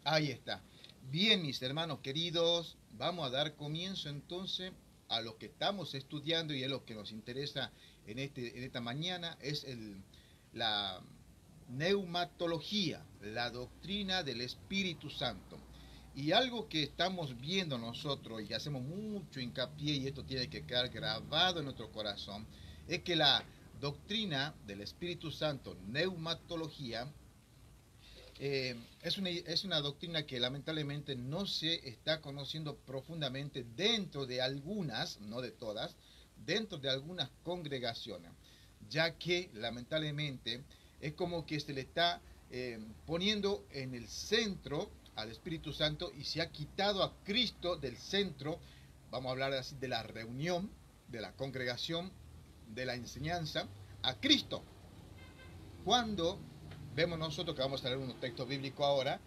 Ahí está. Bien, mis hermanos queridos, vamos a dar comienzo entonces a lo que estamos estudiando y es lo que nos interesa en esta mañana, es la neumatología, la doctrina del Espíritu Santo. Y algo que estamos viendo nosotros y que hacemos mucho hincapié, y esto tiene que quedar grabado en nuestro corazón, es que la doctrina del Espíritu Santo, neumatología, es una doctrina que lamentablemente no se está conociendo profundamente dentro de algunas, no de todas, dentro de algunas congregaciones, ya que lamentablemente es como que se le está poniendo en el centro al Espíritu Santo y se ha quitado a Cristo del centro, vamos a hablar así de la reunión, de la congregación, de la enseñanza, a Cristo. Cuando vemos nosotros, que vamos a leer unos textos bíblicos ahora,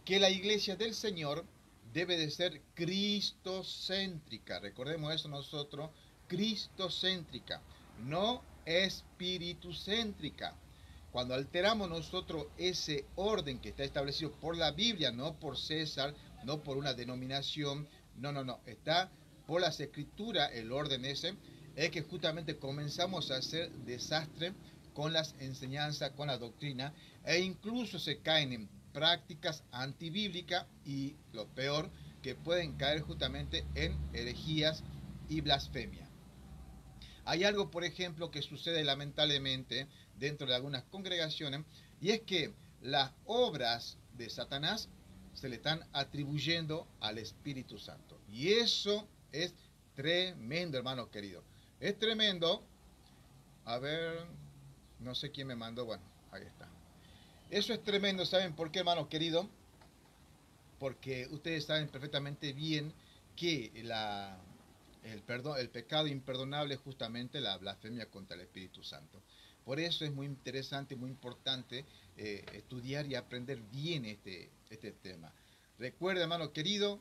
que la iglesia del Señor debe de ser cristocéntrica. Recordemos eso nosotros, cristocéntrica, no espiritucéntrica. Cuando alteramos nosotros ese orden que está establecido por la Biblia, no por César, no por una denominación, no, está por las escrituras el orden ese, es que justamente comenzamos a hacer desastre con las enseñanzas, con la doctrina, e incluso se caen en prácticas antibíblicas y lo peor, que pueden caer justamente en herejías y blasfemia. Hay algo, por ejemplo, que sucede lamentablemente dentro de algunas congregaciones, y es que las obras de Satanás se le están atribuyendo al Espíritu Santo. Y eso es tremendo, hermano querido. Es tremendo. A ver, no sé quién me mandó. Bueno, ahí está. Eso es tremendo, ¿saben por qué, hermano querido? Porque ustedes saben perfectamente bien que el pecado imperdonable es justamente la blasfemia contra el Espíritu Santo. Por eso es muy interesante, muy importante estudiar y aprender bien este tema. Recuerda, hermano querido,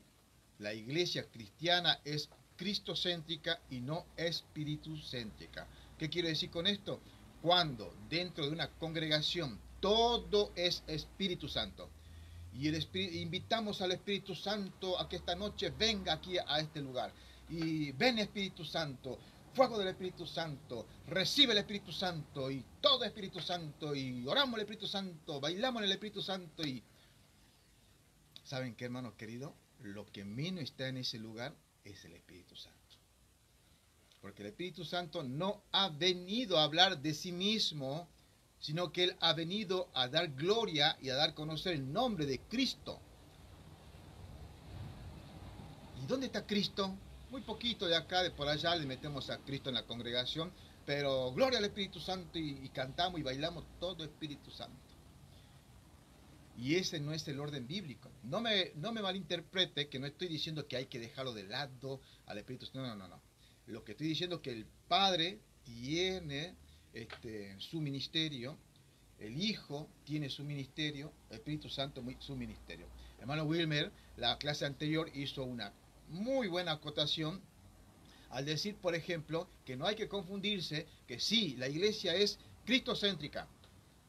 la iglesia cristiana es cristocéntrica y no espiritucéntrica. ¿Qué quiero decir con esto? Cuando dentro de una congregación todo es Espíritu Santo, y invitamos al Espíritu Santo a que esta noche venga aquí a este lugar. Y ven Espíritu Santo, fuego del Espíritu Santo, recibe el Espíritu Santo y todo Espíritu Santo y oramos al Espíritu Santo, bailamos en el Espíritu Santo y... ¿Saben qué, hermanos queridos? Lo que menos está en ese lugar es el Espíritu Santo. Porque el Espíritu Santo no ha venido a hablar de sí mismo, sino que Él ha venido a dar gloria y a dar a conocer el nombre de Cristo. ¿Y dónde está Cristo? Muy poquito de acá, de por allá, le metemos a Cristo en la congregación, pero gloria al Espíritu Santo y cantamos y bailamos todo Espíritu Santo. Y ese no es el orden bíblico. No me malinterprete, que no estoy diciendo que hay que dejarlo de lado al Espíritu Santo. No. Lo que estoy diciendo es que el Padre tiene su ministerio, el Hijo tiene su ministerio, el Espíritu Santo su ministerio. Hermano Wilmer, la clase anterior hizo una muy buena acotación al decir, por ejemplo, que no hay que confundirse, que sí, la iglesia es cristocéntrica,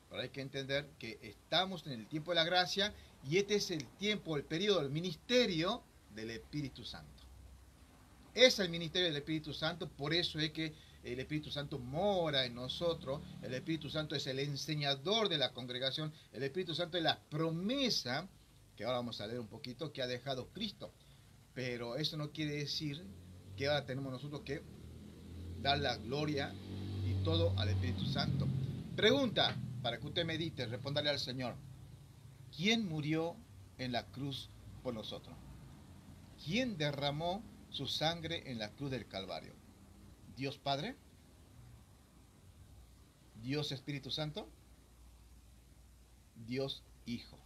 pero hay que entender que estamos en el tiempo de la gracia y este es el tiempo, el periodo del ministerio del Espíritu Santo. Es el ministerio del Espíritu Santo, por eso es que el Espíritu Santo mora en nosotros, el Espíritu Santo es el enseñador de la congregación, el Espíritu Santo es la promesa, que ahora vamos a leer un poquito, que ha dejado Cristo. Pero eso no quiere decir que ahora tenemos nosotros que dar la gloria y todo al Espíritu Santo. Pregunta, para que usted medite, responderle al Señor. ¿Quién murió en la cruz por nosotros? ¿Quién derramó su sangre en la cruz del Calvario? ¿Dios Padre? ¿Dios Espíritu Santo? ¿Dios Hijo?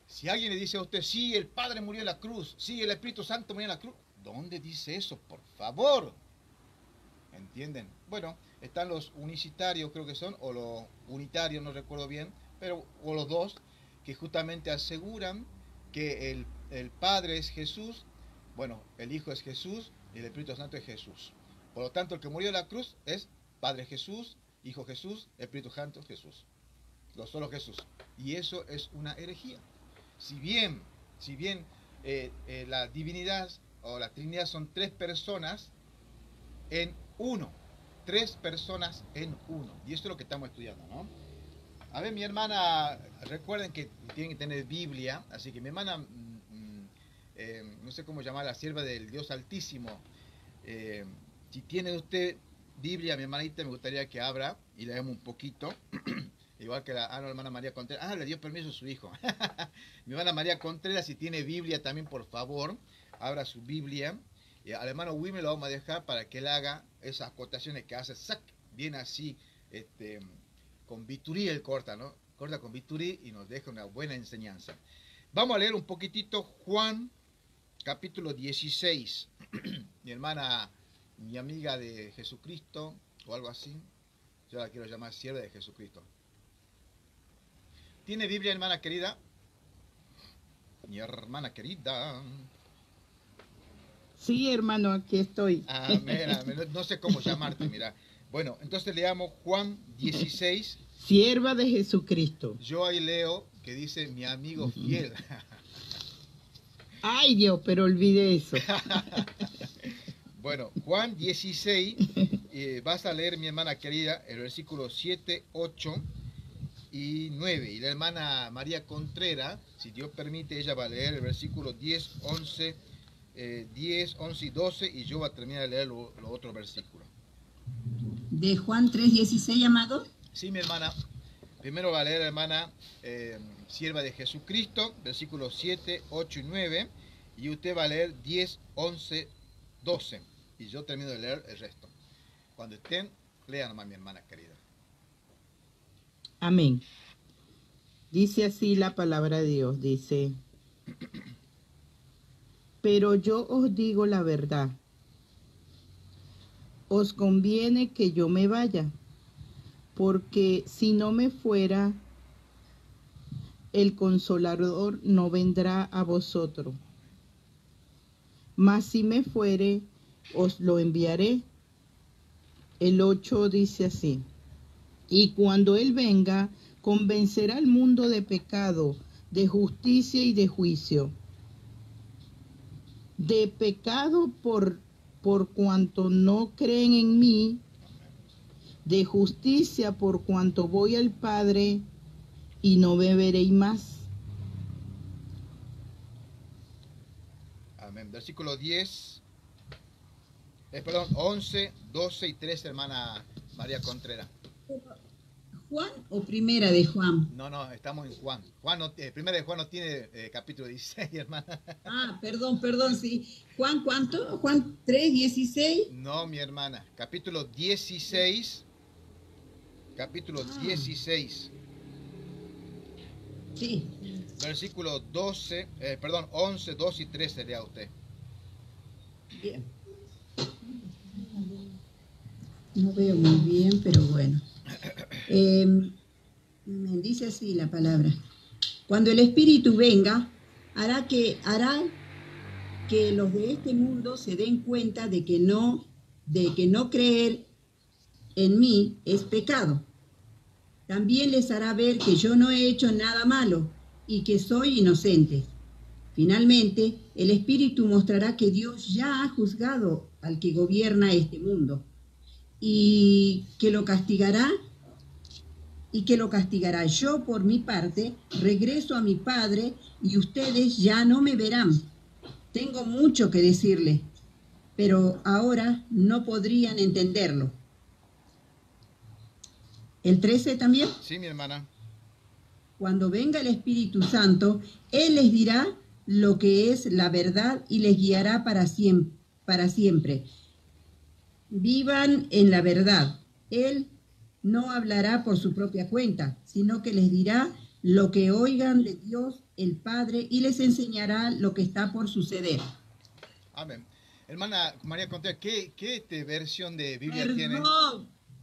Si alguien le dice a usted, sí, el Padre murió en la cruz, sí, el Espíritu Santo murió en la cruz, ¿dónde dice eso? Por favor. ¿Entienden? Bueno, están los unicitarios, creo que son, o los unitarios, no recuerdo bien, pero o los dos, que justamente aseguran que el Padre es Jesús, bueno, el Hijo es Jesús y el Espíritu Santo es Jesús. Por lo tanto, el que murió en la cruz es Padre Jesús, Hijo Jesús, Espíritu Santo Jesús. solo Jesús. Y eso es una herejía. Si bien la divinidad o la Trinidad son tres personas en uno. Tres personas en uno. Y esto es lo que estamos estudiando, ¿no? A ver, mi hermana, recuerden que tienen que tener Biblia, así que mi hermana, no sé cómo llamar, la sierva del Dios Altísimo, si tiene usted Biblia, mi hermanita, me gustaría que abra y leamos un poquito, igual que la hermana María Contreras, le dio permiso a su hijo. Mi hermana María Contreras, si tiene Biblia también, por favor, abra su Biblia. Al hermano Wimmer lo vamos a dejar para que él haga esas acotaciones que hace, bien así, con bisturí él corta, ¿no? Corta con bisturí y nos deja una buena enseñanza. Vamos a leer un poquitito Juan, capítulo 16. Mi hermana, mi amiga de Jesucristo, o algo así, yo la quiero llamar sierva de Jesucristo. ¿Tiene Biblia, hermana querida? Mi hermana querida. Sí, hermano, aquí estoy. Amén, amén. No sé cómo llamarte, mira. Bueno, entonces leamos Juan 16. Sierva de Jesucristo. Yo ahí leo que dice mi amigo fiel. Ay, Dios, pero olvide eso. Bueno, Juan 16, vas a leer, mi hermana querida, el versículo 7, 8 y 9. Y la hermana María Contreras, si Dios permite, ella va a leer el versículo 10, 11 y 12, y yo voy a terminar de leer los otros versículos. De Juan 3:16, amado. Sí, mi hermana. Primero va a leer la hermana sierva de Jesucristo, versículos 7, 8 y 9, y usted va a leer 10, 11, 12, y yo termino de leer el resto. Cuando estén, lean nomás, mi hermana querida. Amén. Dice así la palabra de Dios, dice: pero yo os digo la verdad, os conviene que yo me vaya, porque si no me fuera, el Consolador no vendrá a vosotros. Mas si me fuere, os lo enviaré. El 8 dice así: y cuando Él venga, convencerá al mundo de pecado, de justicia y de juicio. De pecado por cuanto no creen en mí, de justicia por cuanto voy al Padre y no me veréis más. Amén. Versículo 10, 11, 12 y 13, hermana María Contreras. ¿Juan o primera de Juan? No, estamos en Juan. Primera de Juan no tiene capítulo 16, hermana. Perdón, sí. ¿Juan cuánto? ¿Juan 3:16? No, mi hermana. Capítulo 16. Capítulo 16. Sí. Versículo 11, 12 y 13 lea usted. Bien. No veo muy bien, pero bueno. Me dice así la palabra: cuando el Espíritu venga, hará que los de este mundo se den cuenta de que no creer en mí es pecado. También les hará ver que yo no he hecho nada malo y que soy inocente. Finalmente, el Espíritu mostrará que Dios ya ha juzgado al que gobierna este mundo y que lo castigará. Yo, por mi parte, regreso a mi Padre y ustedes ya no me verán. Tengo mucho que decirles, pero ahora no podrían entenderlo. ¿El 13 también? Sí, mi hermana. Cuando venga el Espíritu Santo, Él les dirá lo que es la verdad y les guiará para siempre. Vivan en la verdad. Él no hablará por su propia cuenta, sino que les dirá lo que oigan de Dios el Padre y les enseñará lo que está por suceder. Amén. Hermana María Contreras, ¿qué versión de Biblia tiene?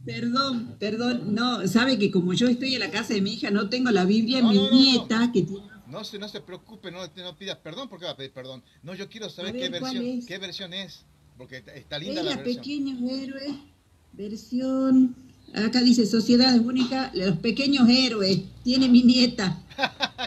Perdón. No, sabe que como yo estoy en la casa de mi hija, no tengo la Biblia, nieta que tiene... No se preocupe, no pidas perdón, porque va a pedir perdón. No, yo quiero saber qué versión es, porque está linda la versión. Pequeños Héroes, versión... Acá dice Sociedades Únicas, los pequeños héroes, tiene mi nieta.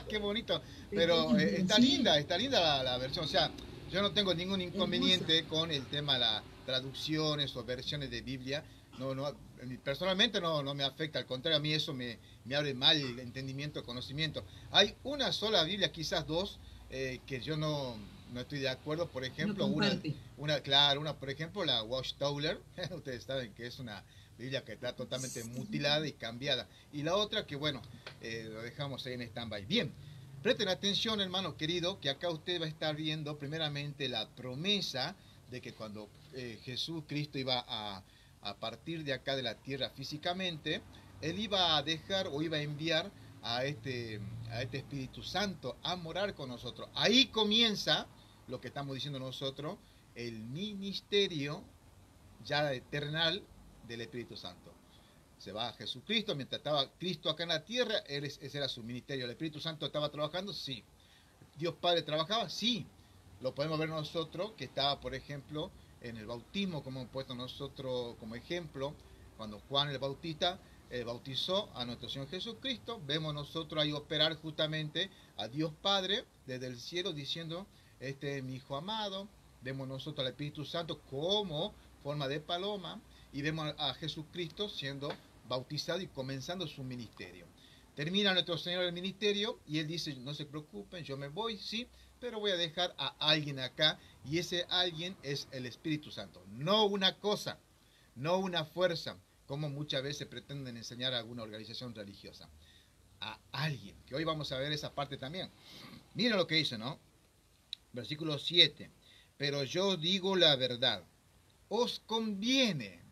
Qué bonito. Pero está Sí. está linda la versión. O sea, yo no tengo ningún inconveniente Hermosa. con el tema de las traducciones o versiones de Biblia. No, no, personalmente no me afecta, al contrario, a mí eso me abre mal el entendimiento, conocimiento. Hay una sola Biblia, quizás dos, que yo no estoy de acuerdo. Por No ejemplo, comparte. claro, por ejemplo, la Watchtower. Ustedes saben que es una Biblia que está totalmente mutilada y cambiada. Y la otra que, bueno, lo dejamos ahí en stand-by. Bien, presten atención, hermano querido, que acá usted va a estar viendo primeramente la promesa de que cuando Jesús Cristo iba a partir de acá de la tierra físicamente, él iba a dejar o iba a enviar a este Espíritu Santo a morar con nosotros. Ahí comienza lo que estamos diciendo nosotros, el ministerio ya eternal del Espíritu Santo. Se va a Jesucristo, mientras estaba Cristo acá en la tierra, ese era su ministerio. ¿El Espíritu Santo estaba trabajando? Sí. ¿Dios Padre trabajaba? Sí. Lo podemos ver nosotros, que estaba, por ejemplo, en el bautismo, como hemos puesto nosotros como ejemplo, cuando Juan el Bautista bautizó a nuestro Señor Jesucristo, vemos nosotros ahí operar justamente a Dios Padre desde el cielo diciendo, este es mi Hijo amado. Vemos nosotros al Espíritu Santo como forma de paloma y vemos a Jesucristo siendo bautizado y comenzando su ministerio. Termina nuestro Señor el ministerio y Él dice, no se preocupen, yo me voy, sí, pero voy a dejar a alguien acá y ese alguien es el Espíritu Santo. No una cosa, no una fuerza, como muchas veces pretenden enseñar a alguna organización religiosa. A alguien, que hoy vamos a ver esa parte también. Mira lo que dice, ¿no? Versículo 7. Pero yo digo la verdad. Os conviene,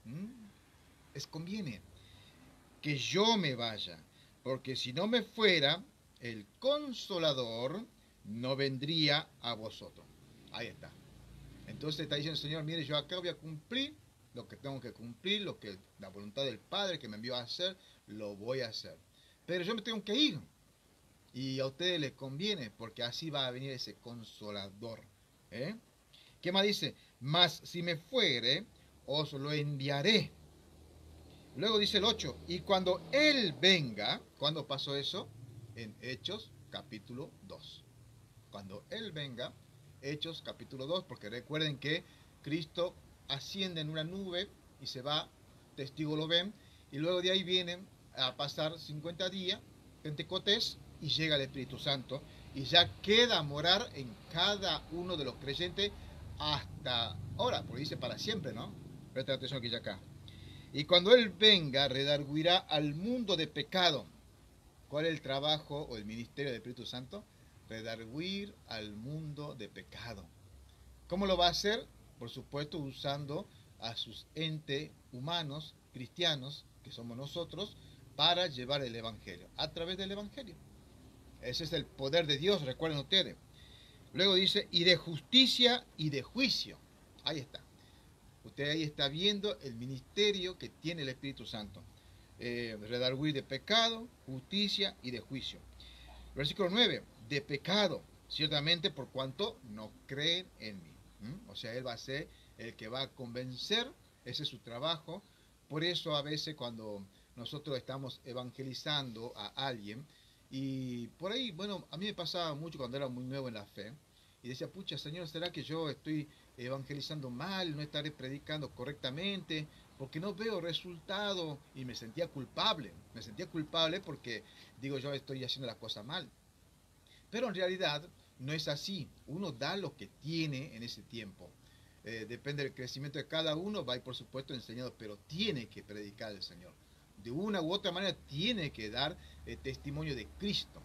es conviene que yo me vaya, porque si no me fuera, el consolador no vendría a vosotros. Ahí está. Entonces está diciendo el Señor, mire, yo acá voy a cumplir lo que tengo que cumplir, lo que la voluntad del Padre que me envió a hacer, lo voy a hacer. Pero yo me tengo que ir. Y a ustedes les conviene, porque así va a venir ese consolador. ¿Eh? ¿Qué más dice? Mas si me fuere, os lo enviaré. Luego dice el 8, y cuando Él venga, ¿cuándo pasó eso? En Hechos capítulo 2. Cuando Él venga, Hechos capítulo 2, porque recuerden que Cristo asciende en una nube y se va, testigos lo ven, y luego de ahí vienen a pasar 50 días, Pentecostés, y llega el Espíritu Santo, y ya queda a morar en cada uno de los creyentes hasta ahora, porque dice para siempre, ¿no? Presta atención aquí y acá. Y cuando Él venga, redarguirá al mundo de pecado. ¿Cuál es el trabajo o el ministerio del Espíritu Santo? Redarguir al mundo de pecado. ¿Cómo lo va a hacer? Por supuesto, usando a sus entes humanos, cristianos, que somos nosotros, para llevar el Evangelio, a través del Evangelio. Ese es el poder de Dios, recuerden ustedes. Luego dice, y de justicia y de juicio. Ahí está. Usted ahí está viendo el ministerio que tiene el Espíritu Santo. Redarguir de pecado, justicia y de juicio. Versículo 9, de pecado, ciertamente por cuanto no creen en mí. O sea, Él va a ser el que va a convencer, ese es su trabajo. Por eso a veces cuando nosotros estamos evangelizando a alguien, y por ahí, bueno, a mí me pasaba mucho cuando era muy nuevo en la fe, y decía, pucha, Señor, ¿será que yo estoy evangelizando mal, no estaré predicando correctamente? Porque no veo resultado y me sentía culpable porque digo yo estoy haciendo la cosa mal. Pero en realidad no es así, uno da lo que tiene en ese tiempo. Depende del crecimiento de cada uno, va a ir por supuesto enseñado, pero tiene que predicar el Señor. De una u otra manera tiene que dar testimonio de Cristo.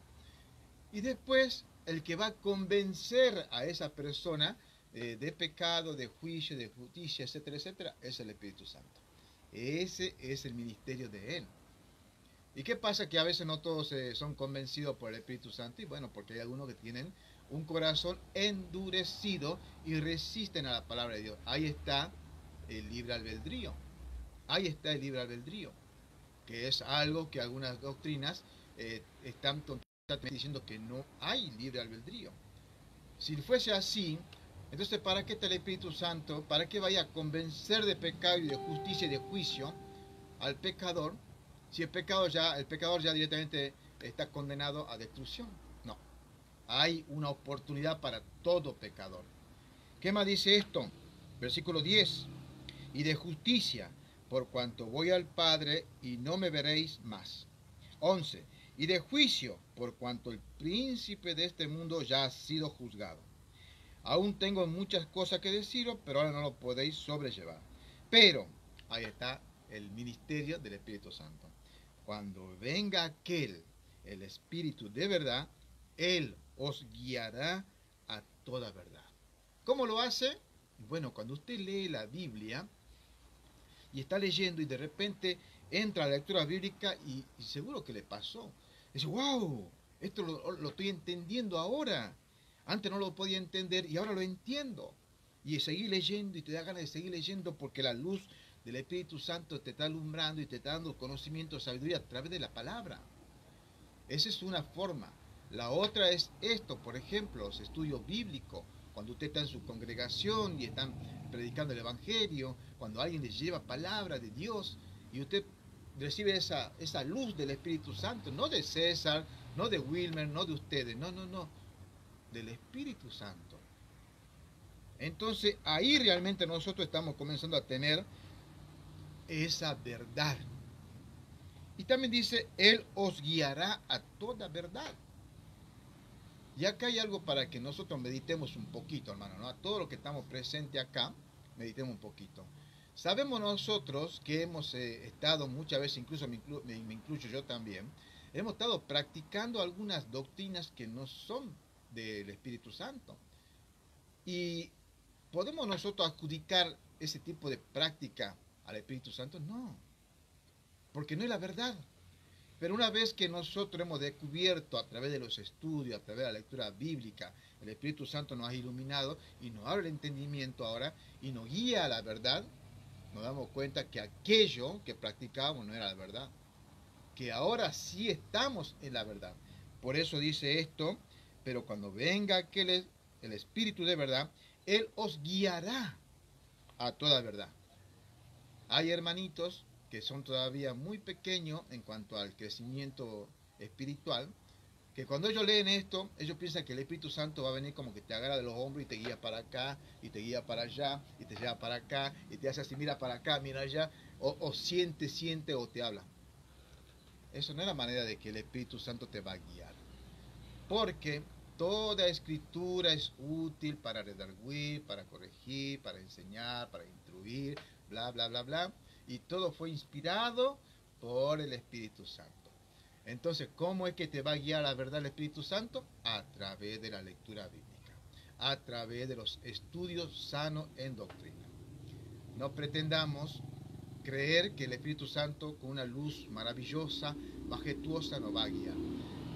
Y después el que va a convencer a esa persona de pecado, de juicio, de justicia, etcétera, etcétera, es el Espíritu Santo. Ese es el ministerio de Él. ¿Y qué pasa? Que a veces no todos son convencidos por el Espíritu Santo, y bueno, porque hay algunos que tienen un corazón endurecido y resisten a la palabra de Dios. Ahí está el libre albedrío. Ahí está el libre albedrío, que es algo que algunas doctrinas están totalmente diciendo que no hay libre albedrío. Si fuese así, entonces ¿para qué está el Espíritu Santo? ¿Para qué vaya a convencer de pecado y de justicia y de juicio al pecador si el pecador ya directamente está condenado a destrucción? No. Hay una oportunidad para todo pecador. ¿Qué más dice esto? Versículo 10. Y de justicia, por cuanto voy al Padre y no me veréis más. 11. Y de juicio, por cuanto el príncipe de este mundo ya ha sido juzgado. Aún tengo muchas cosas que deciros, pero ahora no lo podéis sobrellevar. Pero, ahí está el ministerio del Espíritu Santo. Cuando venga aquel, el Espíritu de verdad, Él os guiará a toda verdad. ¿Cómo lo hace? Bueno, cuando usted lee la Biblia y está leyendo y de repente entra a la lectura bíblica y seguro que le pasó. Dice, wow, esto lo estoy entendiendo ahora. Antes no lo podía entender y ahora lo entiendo. Y seguir leyendo y te da ganas de seguir leyendo porque la luz del Espíritu Santo te está alumbrando y te está dando conocimiento, sabiduría a través de la palabra. Esa es una forma. La otra es esto, por ejemplo, los estudios bíblicos. Cuando usted está en su congregación y están predicando el Evangelio, cuando alguien les lleva palabra de Dios y usted recibe esa luz del Espíritu Santo, no de César, no de Wilmer, no de ustedes, no, del Espíritu Santo. Entonces ahí realmente nosotros estamos comenzando a tener esa verdad. Y también dice, Él os guiará a toda verdad. Y acá hay algo para que nosotros meditemos un poquito, hermano, ¿no? A todo lo que estamos presentes acá, meditemos un poquito. Sabemos nosotros que hemos estado muchas veces, incluso me incluyo yo también, hemos estado practicando algunas doctrinas que no son del Espíritu Santo. Y ¿podemos nosotros adjudicar ese tipo de práctica al Espíritu Santo? No, porque no es la verdad. Pero una vez que nosotros hemos descubierto a través de los estudios, a través de la lectura bíblica, el Espíritu Santo nos ha iluminado y nos abre el entendimiento ahora y nos guía a la verdad, nos damos cuenta que aquello que practicábamos no era la verdad, que ahora sí estamos en la verdad. Por eso dice esto, pero cuando venga aquel, el Espíritu de verdad, Él os guiará a toda verdad. Hay hermanitos que son todavía muy pequeños en cuanto al crecimiento espiritual, que cuando ellos leen esto, ellos piensan que el Espíritu Santo va a venir como que te agarra de los hombros y te guía para acá, y te guía para allá, y te lleva para acá, y te hace así, mira para acá, mira allá, o siente, o te habla. Eso no es la manera de que el Espíritu Santo te va a guiar. Porque toda escritura es útil para redarguir, para corregir, para enseñar, para instruir, bla, bla, bla, bla. Y todo fue inspirado por el Espíritu Santo. Entonces, ¿cómo es que te va a guiar la verdad el Espíritu Santo? A través de la lectura bíblica, a través de los estudios sanos en doctrina. No pretendamos creer que el Espíritu Santo con una luz maravillosa, majestuosa, nos va a guiar.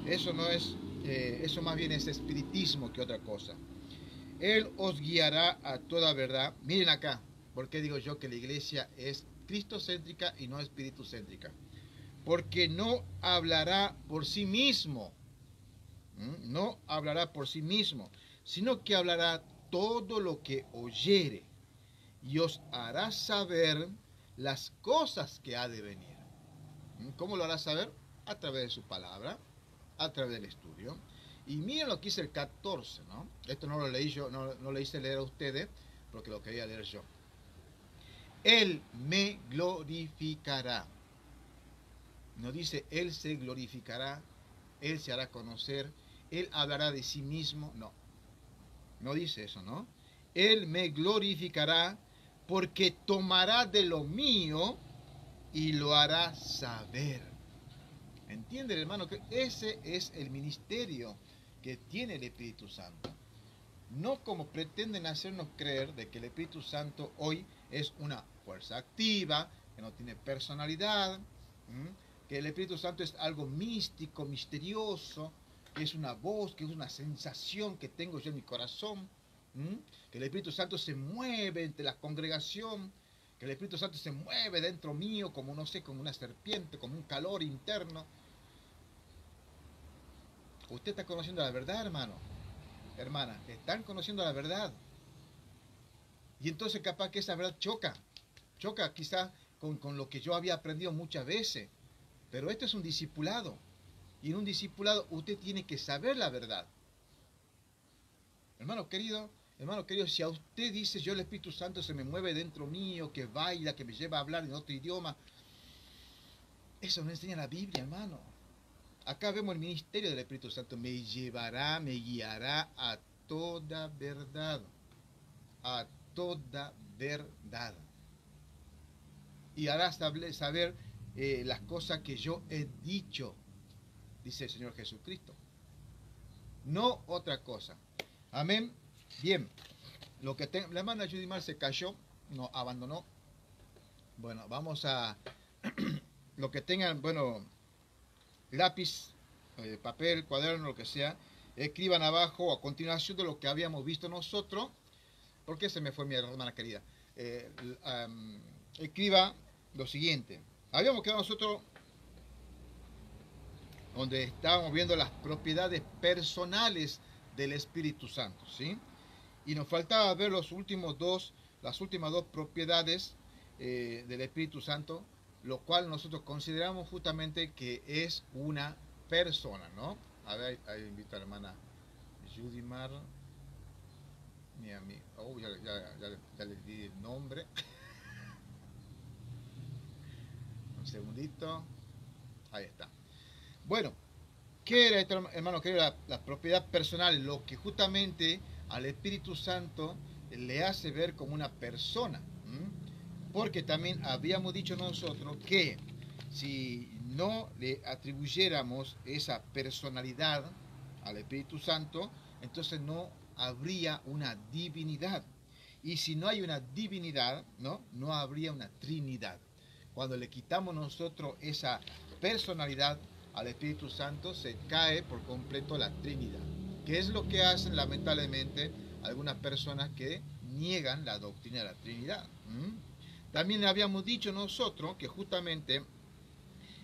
Eso no es, eso más bien es espiritismo que otra cosa. Él os guiará a toda verdad. Miren acá, ¿por qué digo yo que la iglesia es cristocéntrica y no espíritu-céntrica? Porque no hablará por sí mismo, no hablará por sí mismo, sino que hablará todo lo que oyere y os hará saber las cosas que ha de venir. ¿Cómo lo hará saber? A través de su palabra, a través del estudio. Y miren lo que dice el 14, ¿no? Esto no lo leí yo, no lo hice leer a ustedes, porque lo quería leer yo. Él me glorificará. No dice, Él se glorificará, Él se hará conocer, Él hablará de sí mismo. No, no dice eso, ¿no? Él me glorificará porque tomará de lo mío y lo hará saber. ¿Entienden, hermano? Que ese es el ministerio que tiene el Espíritu Santo. No como pretenden hacernos creer de que el Espíritu Santo hoy es una fuerza activa, que no tiene personalidad, que el Espíritu Santo es algo místico, misterioso, que es una voz, que es una sensación que tengo yo en mi corazón, que el Espíritu Santo se mueve entre la congregación, que el Espíritu Santo se mueve dentro mío como, no sé, como una serpiente, como un calor interno. Usted está conociendo la verdad, hermano, hermana, están conociendo la verdad. Y entonces capaz que esa verdad choca quizás con lo que yo había aprendido muchas veces. Pero esto es un discipulado. Y en un discipulado usted tiene que saber la verdad. Hermano querido, si a usted dice, yo el Espíritu Santo se me mueve dentro mío, que baila, que me lleva a hablar en otro idioma, eso no enseña la Biblia, hermano. Acá vemos el ministerio del Espíritu Santo. Me llevará, me guiará a toda verdad. A toda verdad. Y hará saber las cosas que yo he dicho, dice el Señor Jesucristo. No otra cosa. Amén. Bien. La hermana Judimar se cayó, no abandonó. Bueno, vamos a lo que tengan, bueno, lápiz, papel, cuaderno, lo que sea, escriban abajo a continuación de lo que habíamos visto nosotros. ¿Por qué se me fue mi hermana querida? Escriba lo siguiente. Habíamos quedado nosotros donde estábamos viendo las propiedades personales del Espíritu Santo, ¿sí? Y nos faltaba ver las últimas dos propiedades del Espíritu Santo, lo cual nosotros consideramos justamente que es una persona, ¿no? A ver, ahí invito a la hermana Judimar, mi amiga. Oh, ya le di el nombre. Un segundito. Ahí está. Bueno, ¿qué era esto, hermano? ¿Qué era la propiedad personal? Lo que justamente al Espíritu Santo le hace ver como una persona. Porque también habíamos dicho nosotros que si no le atribuyéramos esa personalidad al Espíritu Santo, entonces no habría una divinidad. Y si no hay una divinidad, no habría una trinidad. Cuando le quitamos nosotros esa personalidad al Espíritu Santo, se cae por completo la Trinidad. ¿Qué es lo que hacen lamentablemente algunas personas que niegan la doctrina de la Trinidad? También habíamos dicho nosotros que justamente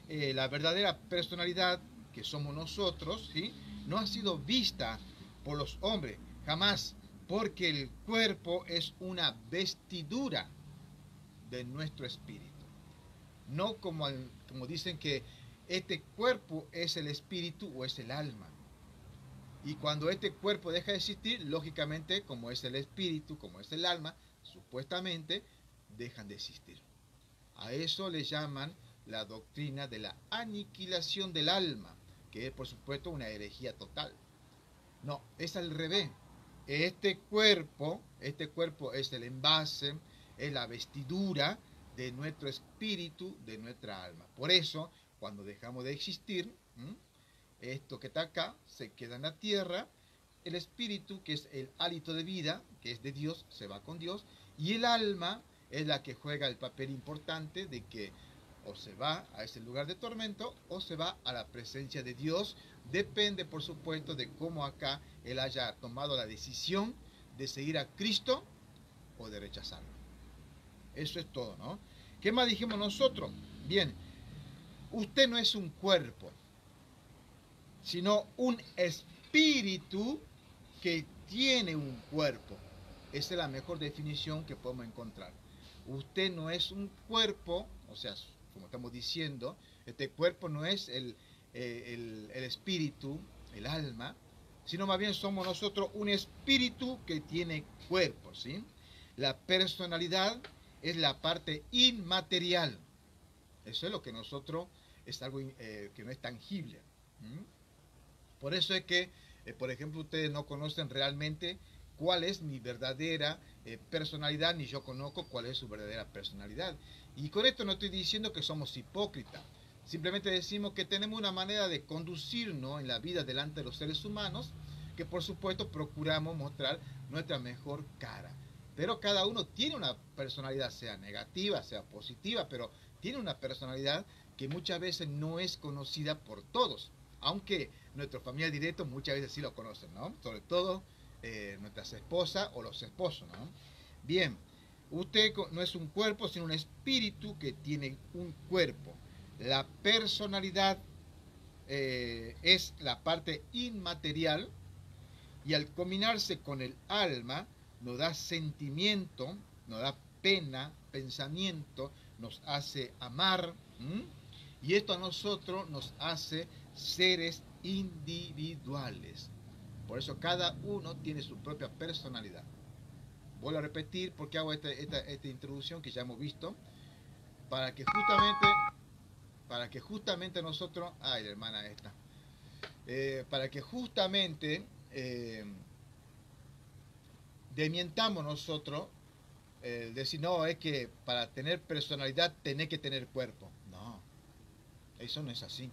la verdadera personalidad que somos nosotros, ¿sí?, no ha sido vista por los hombres, jamás, porque el cuerpo es una vestidura de nuestro espíritu. No como dicen que este cuerpo es el espíritu o es el alma. Y cuando este cuerpo deja de existir, lógicamente, como es el espíritu, como es el alma, supuestamente dejan de existir. A eso le llaman la doctrina de la aniquilación del alma, que es por supuesto una herejía total. No, es al revés. Este cuerpo es el envase, es la vestidura de nuestro espíritu, de nuestra alma. Por eso, cuando dejamos de existir, esto que está acá se queda en la tierra, el espíritu, que es el hálito de vida, que es de Dios, se va con Dios, y el alma es la que juega el papel importante de que o se va a ese lugar de tormento o se va a la presencia de Dios. Depende, por supuesto, de cómo acá él haya tomado la decisión de seguir a Cristo o de rechazarlo. Eso es todo, ¿no? ¿Qué más dijimos nosotros? Bien, usted no es un cuerpo, sino un espíritu que tiene un cuerpo. Esa es la mejor definición que podemos encontrar. Usted no es un cuerpo, o sea, como estamos diciendo, este cuerpo no es el espíritu, el alma, sino más bien somos nosotros un espíritu que tiene cuerpo, ¿sí? La personalidad es la parte inmaterial. Eso es lo que nosotros, es algo que no es tangible. Por eso es que, por ejemplo, ustedes no conocen realmente cuál es mi verdadera personalidad, ni yo conozco cuál es su verdadera personalidad. Y con esto no estoy diciendo que somos hipócritas. Simplemente decimos que tenemos una manera de conducirnos en la vida delante de los seres humanos, que por supuesto procuramos mostrar nuestra mejor cara. Pero cada uno tiene una personalidad, sea negativa, sea positiva, pero tiene una personalidad que muchas veces no es conocida por todos. Aunque nuestros familiares directos muchas veces sí lo conocen, ¿no? Sobre todo nuestras esposas o los esposos, ¿no? Bien, usted no es un cuerpo, sino un espíritu que tiene un cuerpo. La personalidad es la parte inmaterial y al combinarse con el alma nos da sentimiento, nos da pena, pensamiento, nos hace amar, ¿m? Y esto a nosotros nos hace seres individuales. Por eso cada uno tiene su propia personalidad. Vuelvo a repetir porque hago esta introducción que ya hemos visto, para que justamente nosotros, ay, la hermana esta, para que justamente desmientamos nosotros, decir, no, es que para tener personalidad tenés que tener cuerpo. No, eso no es así,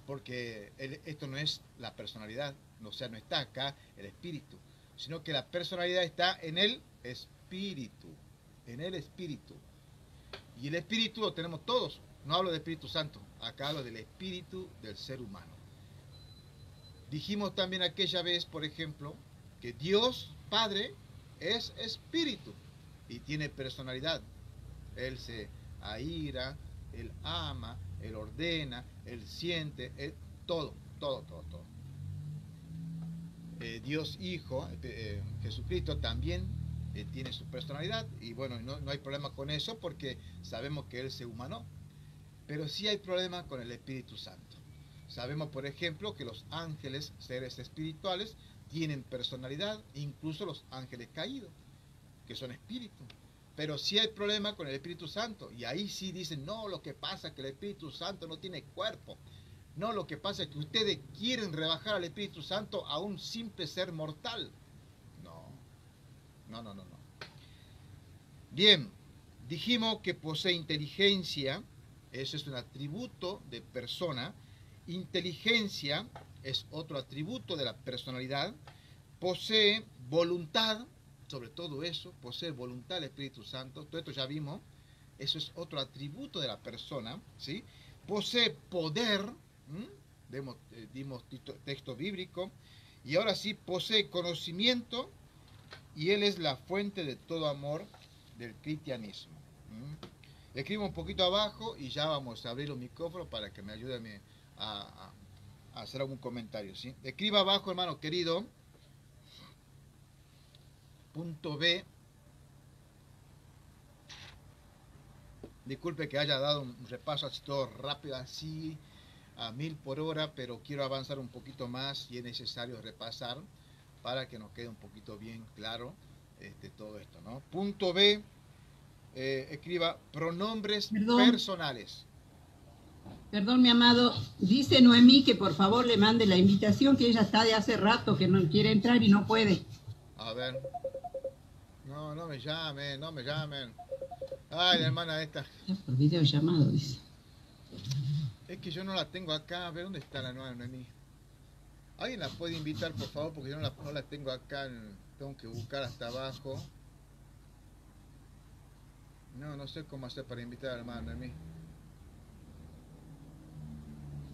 porque esto no es la personalidad, o sea, no está acá el espíritu, sino que la personalidad está en el espíritu, en el espíritu. Y el espíritu lo tenemos todos, no hablo de Espíritu Santo, acá hablo del espíritu del ser humano. Dijimos también aquella vez, por ejemplo, que Dios Padre es espíritu y tiene personalidad. Él se aira, Él ama, Él ordena, Él siente, todo. Dios Hijo, Jesucristo también tiene su personalidad y bueno, no hay problema con eso porque sabemos que Él se humanó. Pero sí hay problema con el Espíritu Santo. Sabemos, por ejemplo, que los ángeles, seres espirituales, tienen personalidad, incluso los ángeles caídos, que son espíritus. Pero sí hay problema con el Espíritu Santo. Y ahí sí dicen, no, lo que pasa es que el Espíritu Santo no tiene cuerpo. No, lo que pasa es que ustedes quieren rebajar al Espíritu Santo a un simple ser mortal. No. Bien, dijimos que posee inteligencia. Eso es un atributo de persona. Inteligencia es otro atributo de la personalidad. Posee voluntad, sobre todo eso, posee voluntad del Espíritu Santo. Todo esto ya vimos. Eso es otro atributo de la persona, ¿sí? Posee poder, dimos texto bíblico. Y ahora sí, posee conocimiento y Él es la fuente de todo amor del cristianismo. Escribo un poquito abajo y ya vamos a abrir los micrófonos para que me ayude a hacer algún comentario, ¿sí? Escriba abajo, hermano querido, punto B. Disculpe que haya dado un repaso así todo rápido, así a 1000 por hora, pero quiero avanzar un poquito más y es necesario repasar para que nos quede un poquito bien claro todo esto, ¿no? Punto B. Escriba pronombres personales. Perdón, mi amado, dice Noemí que por favor le mande la invitación, que ella está de hace rato, que no quiere entrar y no puede. A ver. No me llamen. Ay, la hermana esta. Por videollamado, dice. Es que yo no la tengo acá. A ver, ¿dónde está la nueva Noemí? ¿Alguien la puede invitar, por favor? Porque yo no la tengo acá. Tengo que buscar hasta abajo. No sé cómo hacer para invitar a la hermana Noemí.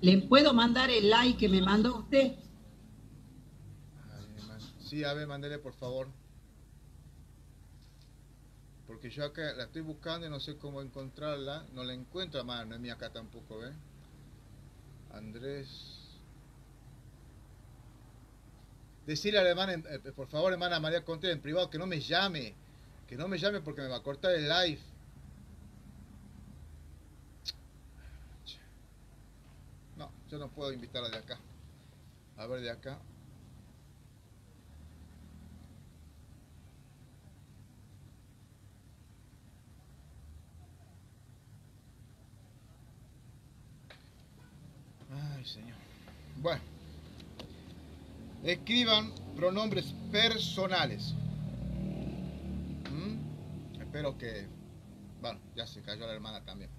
¿Le puedo mandar el like que me mandó usted? Sí, a ver, mándele por favor. Porque yo acá la estoy buscando y no sé cómo encontrarla. No la encuentro a hermana Noemí acá tampoco, ¿ves? Andrés. Decirle a la hermana, por favor, hermana María Contreras, en privado, que no me llame. Que no me llame porque me va a cortar el live. No, yo no puedo invitarla de acá. A ver, de acá. Ay, señor. Bueno. Escriban pronombres personales. Espero que... Bueno, ya se cayó la hermana también.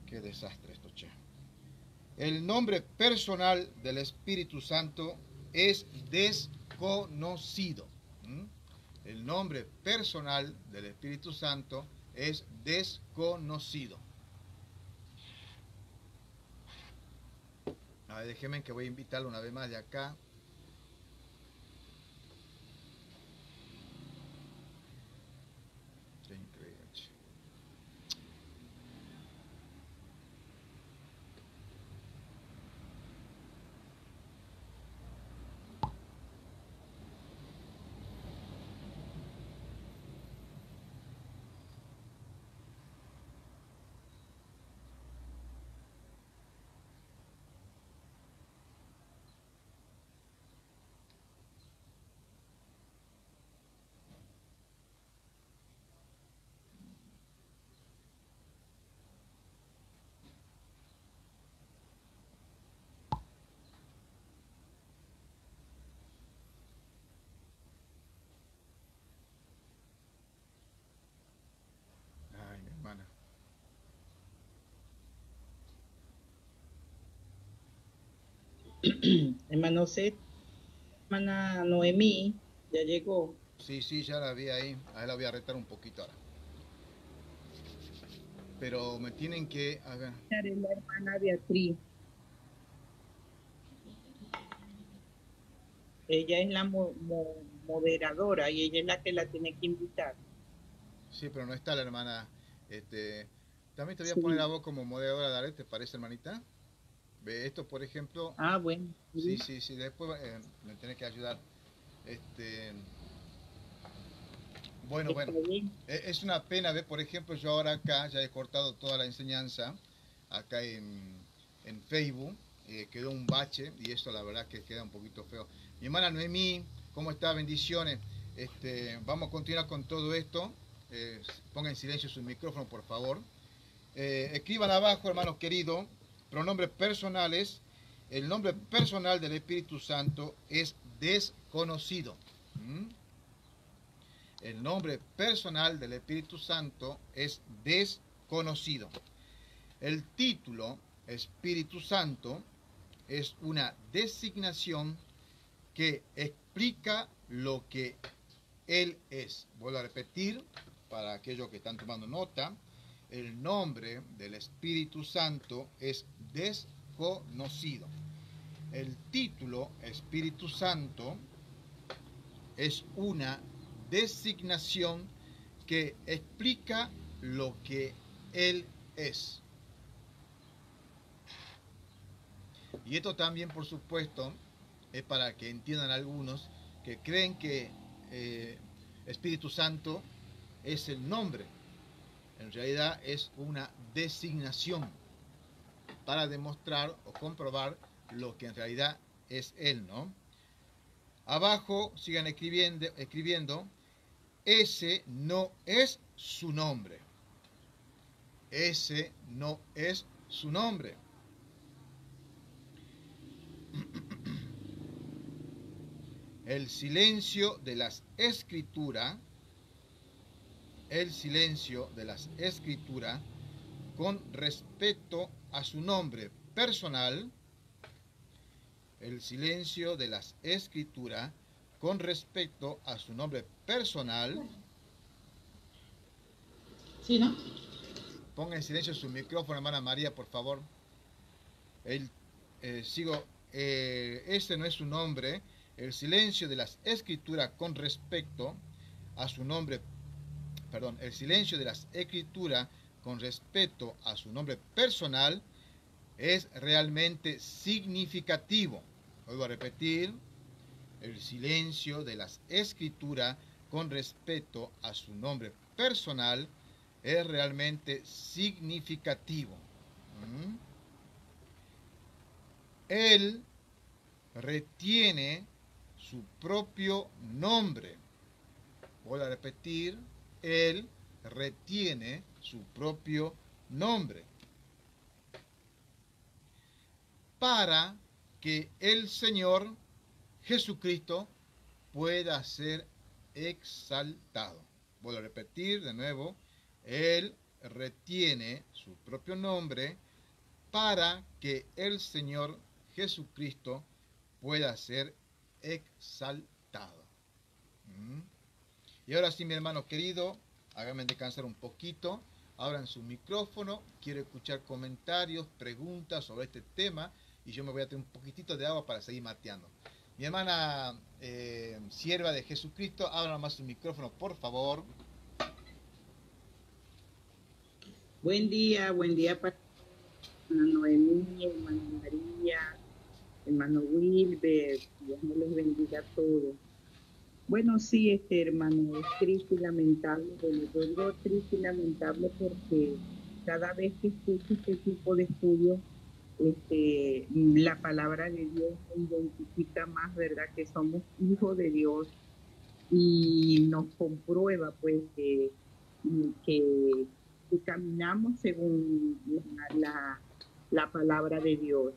Qué desastre esto, che. El nombre personal del Espíritu Santo es desconocido. El nombre personal del Espíritu Santo es desconocido. A ver, déjenme que voy a invitarlo una vez más de acá. Qué increíble. Hermano C, hermana Noemí, ya llegó. Sí, sí, ya la vi ahí. Ahí la voy a retar un poquito ahora. Pero me tienen que... A ver. Es la hermana Beatriz. Ella es la moderadora y ella es la que la tiene que invitar. Sí, pero no está la hermana. Este, también te voy a Sí. poner a vos como moderadora, dale, ¿te parece, hermanita? Ve, esto, por ejemplo... Ah, bueno. Sí, sí, sí, después me tenés que ayudar. Este, bueno, Está bueno. bien. Es una pena ver, por ejemplo, yo ahora acá ya he cortado toda la enseñanza, acá en Facebook, quedó un bache y esto la verdad que queda un poquito feo. Mi hermana Noemí, ¿cómo está? Bendiciones. Vamos a continuar con todo esto. Ponga en silencio su micrófono, por favor. Escriban abajo, hermanos queridos, pronombres personales. El nombre personal del Espíritu Santo es desconocido. ¿Mm? El nombre personal del Espíritu Santo es desconocido. El título Espíritu Santo es una designación que explica lo que Él es. Vuelvo a repetir para aquellos que están tomando nota. El nombre del Espíritu Santo es desconocido. El título Espíritu Santo es una designación que explica lo que Él es. Y esto también, por supuesto, es para que entiendan algunos que creen que Espíritu Santo es el nombre. En realidad es una designación para demostrar o comprobar lo que en realidad es Él, ¿no? Abajo sigan escribiendo, ese no es su nombre. Ese no es su nombre. El silencio de las escrituras, con respecto a su nombre personal, el silencio de las escrituras con respecto a su nombre personal. ¿Sí, no? Ponga en silencio su micrófono, hermana María, por favor. Ese no es su nombre. El silencio de las escrituras con respecto a su nombre, el silencio de las escrituras con respecto a su nombre personal es realmente significativo. Vuelvo a repetir, el silencio de las escrituras con respecto a su nombre personal es realmente significativo. Él retiene su propio nombre. Voy a repetir, Él retiene su propio nombre. Para que el Señor Jesucristo pueda ser exaltado. Voy a repetir de nuevo, Él retiene su propio nombre para que el Señor Jesucristo pueda ser exaltado. Y ahora sí, mi hermano querido, háganme descansar un poquito, abran su micrófono, quiero escuchar comentarios, preguntas sobre este tema, y yo me voy a tener un poquitito de agua para seguir mateando. Mi hermana sierva de Jesucristo, abra más su micrófono, por favor. Buen día para hermana Noemí, hermana María, hermano Wilber, Dios me los bendiga a todos. Bueno, sí, hermano, es triste y lamentable. Bueno, yo digo triste y lamentable porque cada vez que escucho este tipo de estudios, la palabra de Dios identifica más, ¿verdad?, que somos hijos de Dios y nos comprueba, pues, que caminamos según la palabra de Dios.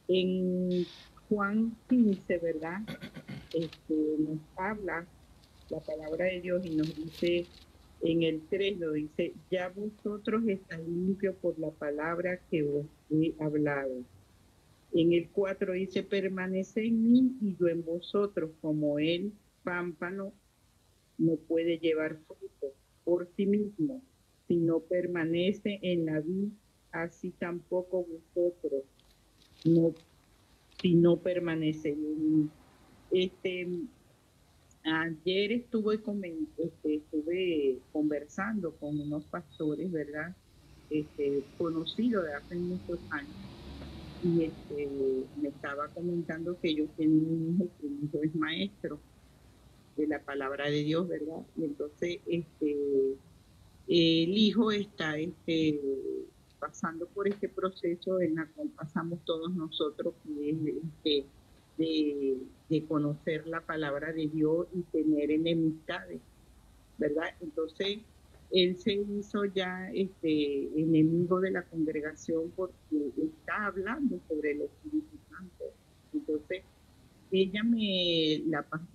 En Juan 15, ¿verdad?, nos habla la palabra de Dios y nos dice, en el 3 lo dice, ya vosotros estáis limpios por la palabra que os he hablado. En el 4 dice, permanece en mí y yo en vosotros, como el pámpano no puede llevar fruto por sí mismo, si no permanece en la vid, así tampoco vosotros, no, si no permanece en mí. Ayer estuve conversando con unos pastores, ¿verdad? Conocidos de hace muchos años, y me estaba comentando que ellos tienen un hijo, que un hijo es maestro de la palabra de Dios, ¿verdad? Y entonces el hijo está pasando por este proceso en el cual pasamos todos nosotros, que es de conocer la palabra de Dios y tener enemistades, ¿verdad? Entonces él se hizo ya enemigo de la congregación porque está hablando sobre el Espíritu Santo. Entonces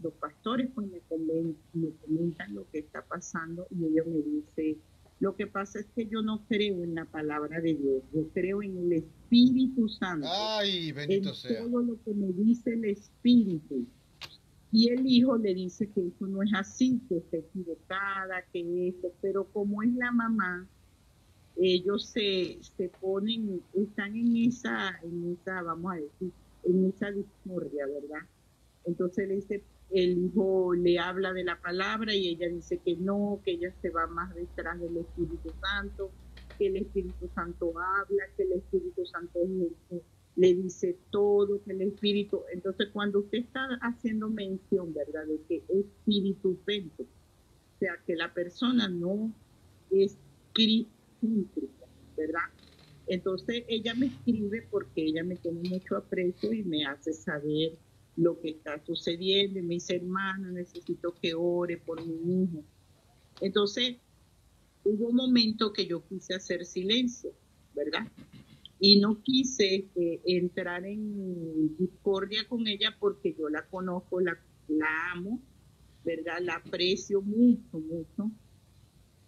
los pastores pues me comentan lo que está pasando, y ellos me dicen, lo que pasa es que yo no creo en la palabra de Dios, yo creo en el Espíritu Santo. Ay, bendito en sea. todo lo que me dice el Espíritu. Y el hijo le dice que eso no es así, que está equivocada, que eso, pero como es la mamá, ellos se ponen, están en esa, vamos a decir, en esa discordia, ¿verdad? Entonces el hijo le habla de la palabra y ella dice que no, que ella se va más detrás del Espíritu Santo, que el Espíritu Santo habla, que el Espíritu Santo le dice todo, que el Espíritu... Entonces cuando usted está haciendo mención, ¿verdad?, de que Espíritu Santo, o sea, que la persona no es cristocéntrica, ¿verdad? Entonces ella me escribe porque ella me tiene mucho aprecio y me hace saber lo que está sucediendo, y me dice, hermana, necesito que ore por mi hijo. Entonces hubo un momento que yo quise hacer silencio, ¿verdad? Y no quise entrar en discordia con ella porque yo la conozco, la amo, ¿verdad? La aprecio mucho, mucho.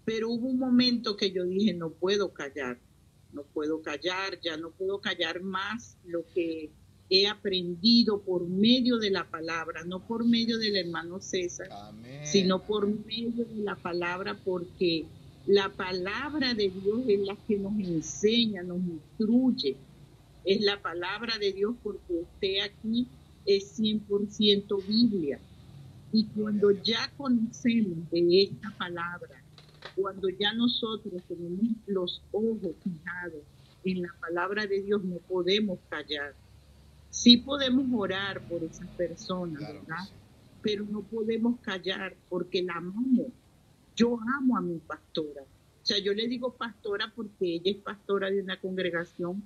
Pero hubo un momento que yo dije, no puedo callar, ya no puedo callar más lo que he aprendido por medio de la palabra, no por medio del hermano César, Amén. sino por medio de la palabra, porque la palabra de Dios es la que nos enseña, nos instruye. Es la palabra de Dios, porque usted aquí es 100% Biblia. Y cuando ya conocemos de esta palabra, cuando ya nosotros tenemos los ojos fijados en la palabra de Dios, no podemos callar. Sí podemos orar por esas personas, claro, ¿verdad? Sí. Pero no podemos callar porque la amamos. Yo amo a mi pastora. O sea, yo le digo pastora porque ella es pastora de una congregación,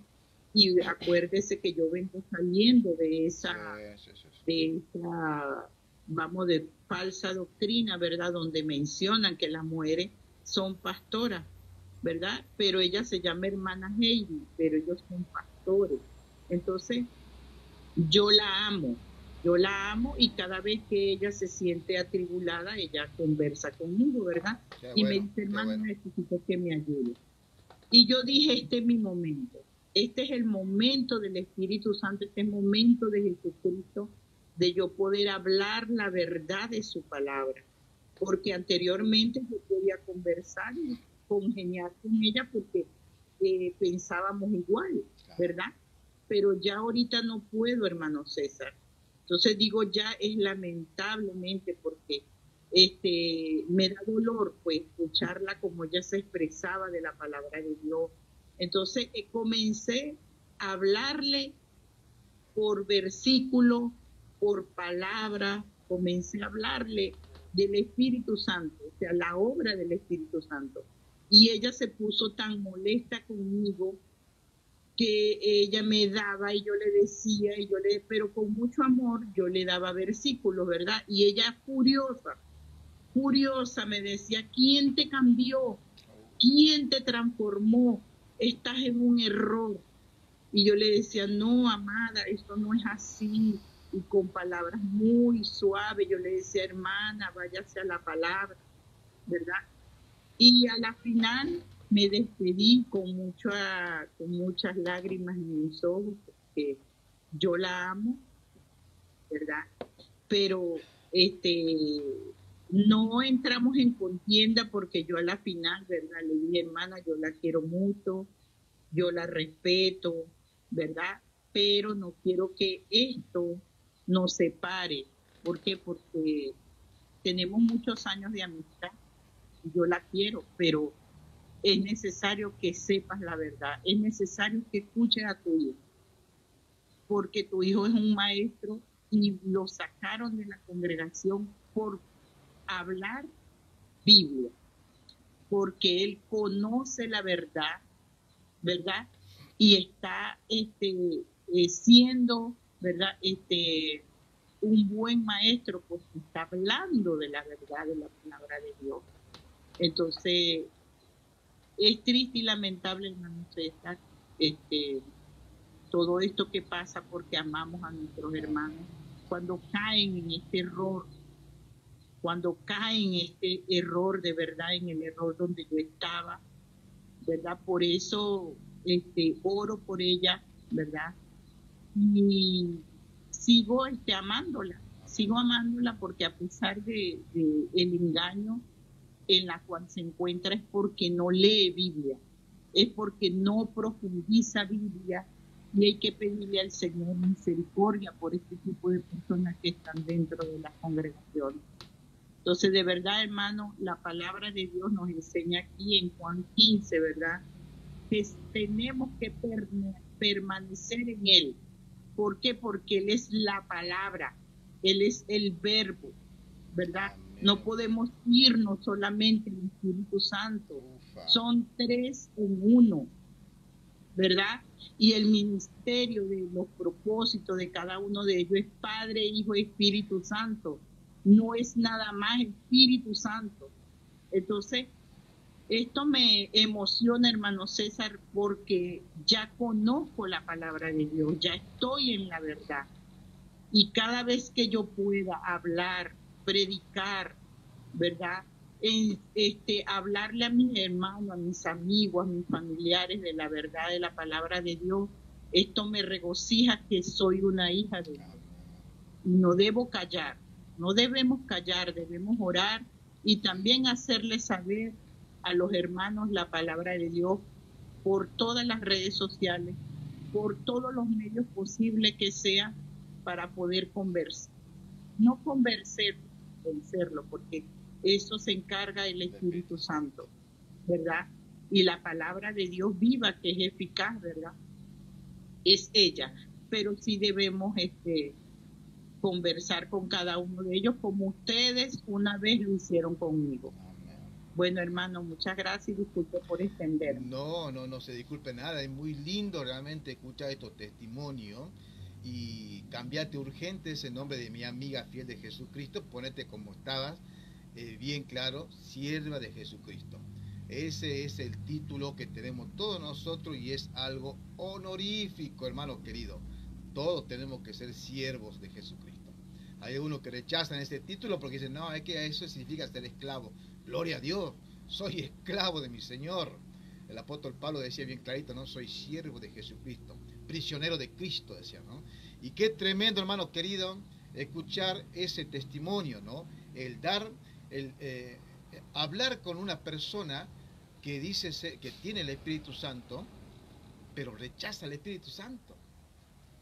y acuérdese que yo vengo saliendo de esa, vamos, de falsa doctrina, ¿verdad? Donde mencionan que las mujeres son pastoras, ¿verdad? Pero ella se llama hermana Heidi, pero ellos son pastores. Entonces, yo la amo, y cada vez que ella se siente atribulada, ella conversa conmigo, ¿verdad? Y me dice, hermano, necesito que me ayude. Y yo dije, este es mi momento. Este es el momento del Espíritu Santo, este es el momento de Jesucristo, de yo poder hablar la verdad de su palabra. Porque anteriormente yo podía conversar y congeniar con ella porque pensábamos igual, ¿verdad? Pero ya ahorita no puedo, hermano César. Entonces digo, ya es lamentablemente, porque me da dolor pues escucharla como ella se expresaba de la palabra de Dios. Entonces comencé a hablarle por versículo, por palabra, comencé a hablarle del Espíritu Santo, o sea, la obra del Espíritu Santo. Y ella se puso tan molesta conmigo que ella me daba y yo le decía, pero con mucho amor yo le daba versículos, ¿verdad? Y ella furiosa me decía, ¿quién te cambió? ¿Quién te transformó? Estás en un error. Y yo le decía, no, amada, esto no es así. Y con palabras muy suaves yo le decía, hermana, váyase a la palabra, ¿verdad? Y a la final me despedí con muchas lágrimas en mis ojos, porque yo la amo, ¿verdad? Pero no entramos en contienda porque yo a la final, ¿verdad? Le dije, hermana, yo la quiero mucho, yo la respeto, ¿verdad? Pero no quiero que esto nos separe. ¿Por qué? Porque tenemos muchos años de amistad y yo la quiero, pero es necesario que sepas la verdad, es necesario que escuches a tu hijo, porque tu hijo es un maestro y lo sacaron de la congregación por hablar Biblia, porque él conoce la verdad, ¿verdad? Y está siendo, ¿verdad? Un buen maestro, porque está hablando de la verdad, de la palabra de Dios. Entonces, es triste y lamentable, hermano César, todo esto que pasa porque amamos a nuestros hermanos, cuando caen en este error, cuando caen en este error de verdad, en el error donde yo estaba, ¿verdad? Por eso oro por ella, ¿verdad? Y sigo sigo amándola porque a pesar de el engaño en la cual se encuentra es porque no lee Biblia, es porque no profundiza Biblia, y hay que pedirle al Señor misericordia por este tipo de personas que están dentro de la congregación. Entonces, de verdad, hermano, la palabra de Dios nos enseña aquí en Juan 15, ¿verdad? Que tenemos que permanecer en Él. ¿Por qué? Porque Él es la palabra, Él es el verbo, ¿verdad? Amén. No podemos irnos solamente en el Espíritu Santo. Ufa. Son 3 en 1, ¿verdad? Y el ministerio de los propósitos de cada uno de ellos es Padre, Hijo y Espíritu Santo. No es nada más Espíritu Santo. Entonces, esto me emociona, hermano César, porque ya conozco la palabra de Dios, ya estoy en la verdad. Y cada vez que yo pueda hablar, predicar, ¿verdad? Hablarle a mis hermanos, a mis amigos, a mis familiares de la verdad de la palabra de Dios, esto me regocija que soy una hija de Dios. No debo callar, no debemos callar, debemos orar y también hacerle saber a los hermanos la palabra de Dios por todas las redes sociales, por todos los medios posibles que sea, para poder conversar. No vencerlo, porque eso se encarga el Espíritu Santo, ¿verdad? Y la palabra de Dios viva, que es eficaz, ¿verdad? Es ella. Pero sí debemos conversar con cada uno de ellos, como ustedes una vez lo hicieron conmigo. Bueno, hermano, muchas gracias y disculpe por extenderme. No se disculpe nada, es muy lindo realmente escuchar estos testimonios y cambiate urgente ese nombre de mi amiga fiel de Jesucristo, ponete como estabas, bien claro, sierva de Jesucristo. Ese es el título que tenemos todos nosotros y es algo honorífico, hermano querido. Todos tenemos que ser siervos de Jesucristo. Hay algunos que rechazan ese título porque dicen, no, es que eso significa ser esclavo. Gloria a Dios, soy esclavo de mi Señor. El apóstol Pablo decía bien clarito, no, soy siervo de Jesucristo, prisionero de Cristo, decía, ¿no? Y qué tremendo, hermano querido, escuchar ese testimonio, ¿no? El dar, hablar con una persona que dice que tiene el Espíritu Santo, pero rechaza el Espíritu Santo.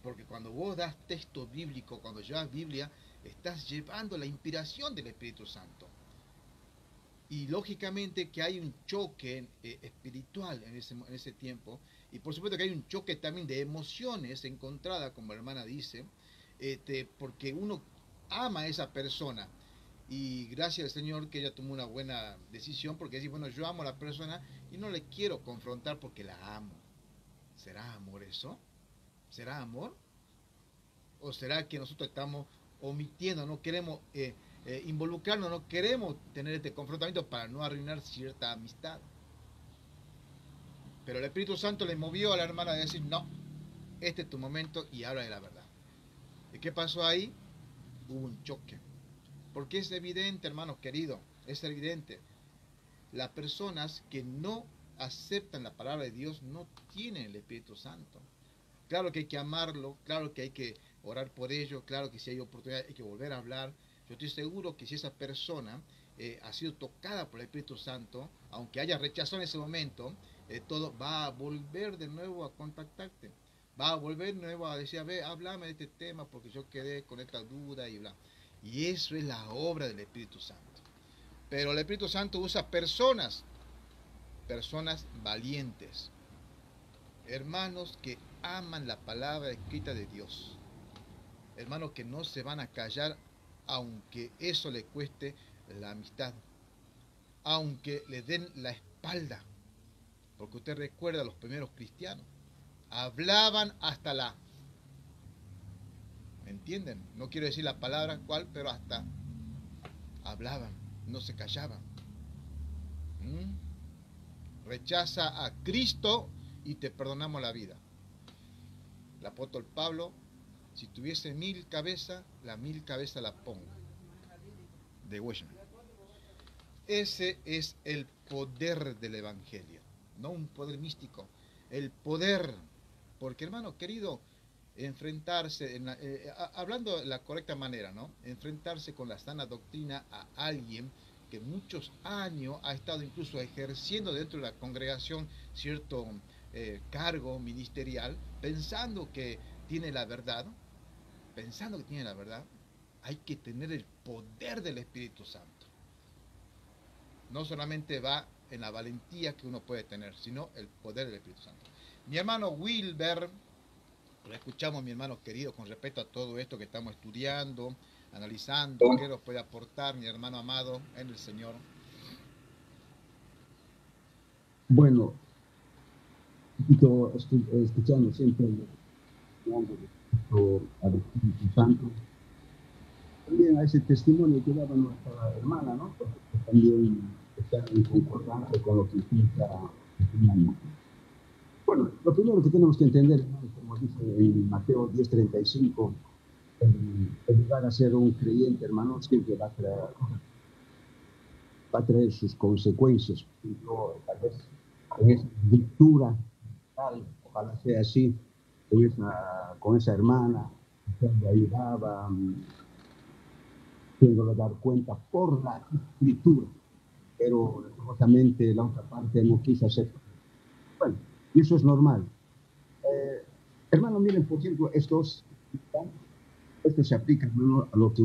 Porque cuando vos das texto bíblico, cuando llevas Biblia, estás llevando la inspiración del Espíritu Santo. Y lógicamente que hay un choque espiritual en ese tiempo, y por supuesto que hay un choque también de emociones encontradas, como la hermana dice, porque uno ama a esa persona, y gracias al Señor que ella tomó una buena decisión, porque dice, bueno, yo amo a la persona y no le quiero confrontar porque la amo. ¿Será amor eso? ¿Será amor? ¿O será que nosotros estamos omitiendo, no queremos involucrarnos, no queremos tener este confrontamiento para no arruinar cierta amistad? Pero el Espíritu Santo le movió a la hermana a decir, no, este es tu momento y habla de la verdad. ¿Y qué pasó ahí? Hubo un choque. Porque es evidente, hermanos queridos, es evidente. Las personas que no aceptan la palabra de Dios no tienen el Espíritu Santo. Claro que hay que amarlo, claro que hay que orar por ello, claro que si hay oportunidad hay que volver a hablar. Yo estoy seguro que si esa persona ha sido tocada por el Espíritu Santo, aunque haya rechazado en ese momento, todo va a volver de nuevo a contactarte. Va a volver de nuevo a decir, a ver, háblame de este tema porque yo quedé con esta duda y bla. Y eso es la obra del Espíritu Santo. Pero el Espíritu Santo usa personas valientes, hermanos que aman la palabra escrita de Dios, hermanos que no se van a callar aunque eso le cueste la amistad, aunque le den la espalda, porque usted recuerda a los primeros cristianos, hablaban hasta la, ¿me entienden? No quiero decir la palabra cuál, pero hasta hablaban, no se callaban. Rechaza a Cristo y te perdonamos la vida. El apóstol Pablo, si tuviese 1000 cabezas, las 1000 cabezas las pongo. De Weishman. Ese es el poder del Evangelio, no un poder místico, el poder. Porque, hermano querido, enfrentarse, hablando de la correcta manera, ¿no? Enfrentarse con la sana doctrina a alguien que muchos años ha estado incluso ejerciendo dentro de la congregación cierto cargo ministerial, pensando que tiene la verdad, hay que tener el poder del Espíritu Santo. No solamente va en la valentía que uno puede tener, sino el poder del Espíritu Santo. Mi hermano Wilber, lo escuchamos, mi hermano querido, con respecto a todo esto que estamos estudiando, analizando, qué nos puede aportar mi hermano amado en el Señor. Bueno, escuchando siempre al Espíritu Santo, también a ese testimonio que daba nuestra hermana, ¿no? Porque también está en concordancia con lo que explica el hermano. Bueno, lo primero que tenemos que entender, como dice en Mateo 10:35, el llegar a ser un creyente, hermano, siempre va a traer sus consecuencias. Yo, tal vez, en esa lectura, ojalá sea así, con esa hermana, que le ayudaba, puedo dar cuenta por la escritura, pero justamente la otra parte no quiso hacer. Bueno, y eso es normal. Hermano, miren, por ejemplo, esto se aplica, hermano, a lo que